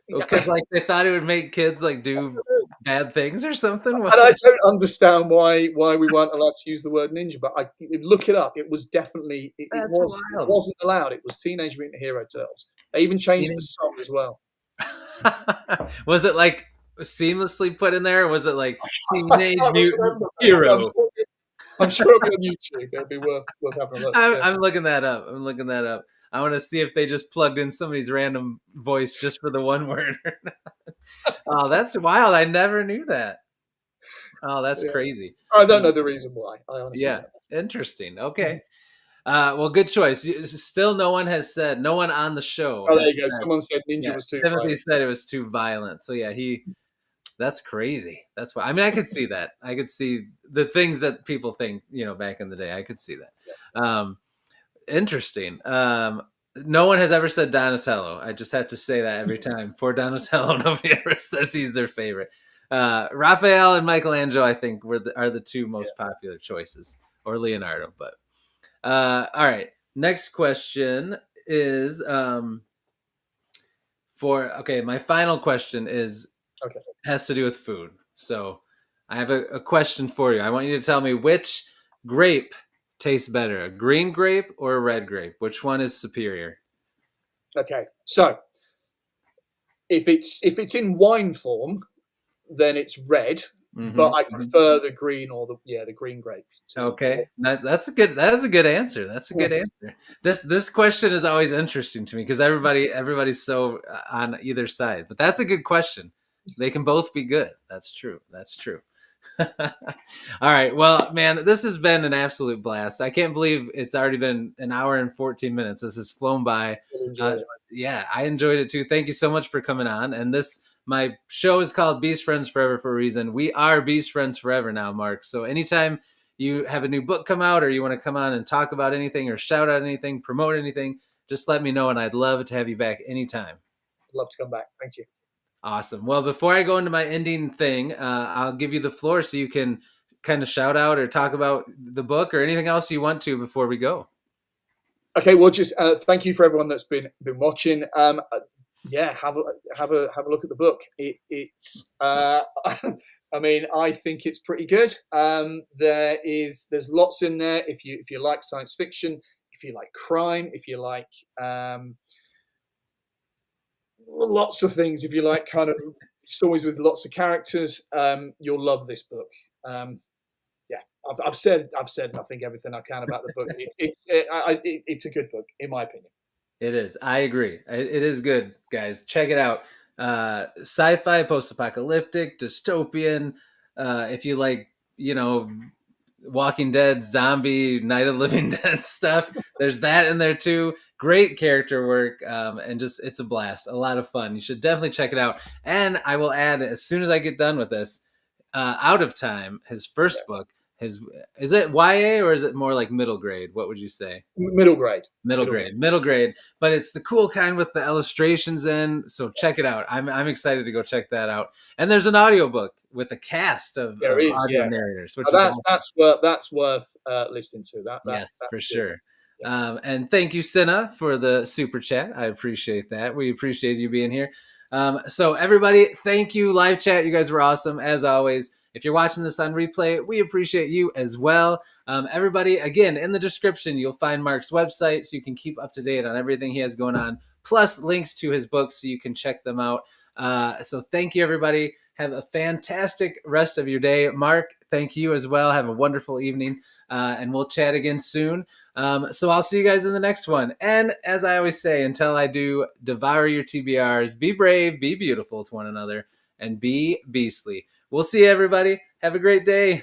Yeah. Because like they thought it would make kids like do bad things or something. And I don't understand why we weren't allowed to use the word ninja, but I look it up. It was definitely That's it wild. wasn't allowed. It was Teenage Mutant Hero Turtles. They even changed the song as well. Was it like seamlessly put in there, or was it like I Teenage can't Mutant remember. Hero? I'm sure it'll be on YouTube. It'll be worth having a look. Yeah. I'm looking that up. I'm looking that up. I want to see if they just plugged in somebody's random voice just for the one word. Oh, that's wild. I never knew that. Oh, that's Yeah. crazy. I don't know the reason why. I honestly Yeah, don't. interesting. Okay. Well, good choice. Still, no one on the show Oh, has there you go. said, Someone said ninja yeah, was too Timothy violent. said it was too violent. So yeah, that's crazy. That's why. I mean, I could see that. I could see the things that people think, back in the day. I could see that. Interesting. No one has ever said Donatello. I just have to say that every time. For Donatello, nobody ever says he's their favorite. Raphael and Michelangelo, I think, are the two most popular choices, or Leonardo. But all right. Next question is my final question Okay. has to do with food. So I have a question for you. I want you to tell me which grape tastes better, a green grape or a red grape? Which one is superior? Okay. So if it's in wine form, then it's red, but Mm-hmm. I prefer the green or the green grape. Okay, that is a good answer. That's a good answer. This question is always interesting to me because everybody's so on either side. But that's a good question. They can both be good. That's true. That's true. All right. Well, man, this has been an absolute blast. I can't believe it's already been an hour and 14 minutes. This has flown by. Really enjoyed it. Yeah, I enjoyed it too. Thank you so much for coming on. And my show is called Beast Friends Forever for a reason. We are Beast Friends Forever now, Mark. So anytime you have a new book come out or you want to come on and talk about anything or shout out anything, promote anything, just let me know. And I'd love to have you back anytime. I'd love to come back. Thank you. Awesome. Well, before I go into my ending thing, I'll give you the floor so you can kind of shout out or talk about the book or anything else you want to before we go. Okay, well, just thank you for everyone that's been watching. Yeah, have a look at the book. It's I mean, I think it's pretty good. There's lots in there. If you like science fiction, if you like crime, if you like lots of things, if you like kind of stories with lots of characters, you'll love this book. Yeah, I've said I think everything I can about the book. It's a good book in my opinion. It is. I agree. It is good, guys. Check it out. Sci-fi, post-apocalyptic, dystopian. If you like, you know, Walking Dead, zombie, Night of the Living Dead stuff. There's that in there too. Great character work, and just it's a blast. A lot of fun. You should definitely check it out. And I will add, as soon as I get done with this, Out of Time, his Yeah. first book, his is it YA or is it more like middle grade? What would you say? Middle grade. Middle Middle grade. grade, middle grade, but it's the cool kind with the illustrations in. So check it out. I'm excited to go check that out. And there's an audiobook with a cast There of is, audio yeah. narrators, which Now is awesome. that's worth listening to. Yes, for That's good. sure. Yeah. And thank you, Cinna, for the super chat. I appreciate that. We appreciate you being here. So, everybody, thank you. Live chat, you guys were awesome, as always. If you're watching this on replay, we appreciate you as well. Everybody, again, in the description, you'll find Mark's website so you can keep up to date on everything he has going on, plus links to his books so you can check them out. So, thank you, everybody. Have a fantastic rest of your day. Mark, thank you as well. Have a wonderful evening. And we'll chat again soon. So I'll see you guys in the next one. And as I always say, until I do, devour your TBRs, be brave, be beautiful to one another, and be beastly. We'll see you, everybody. Have a great day.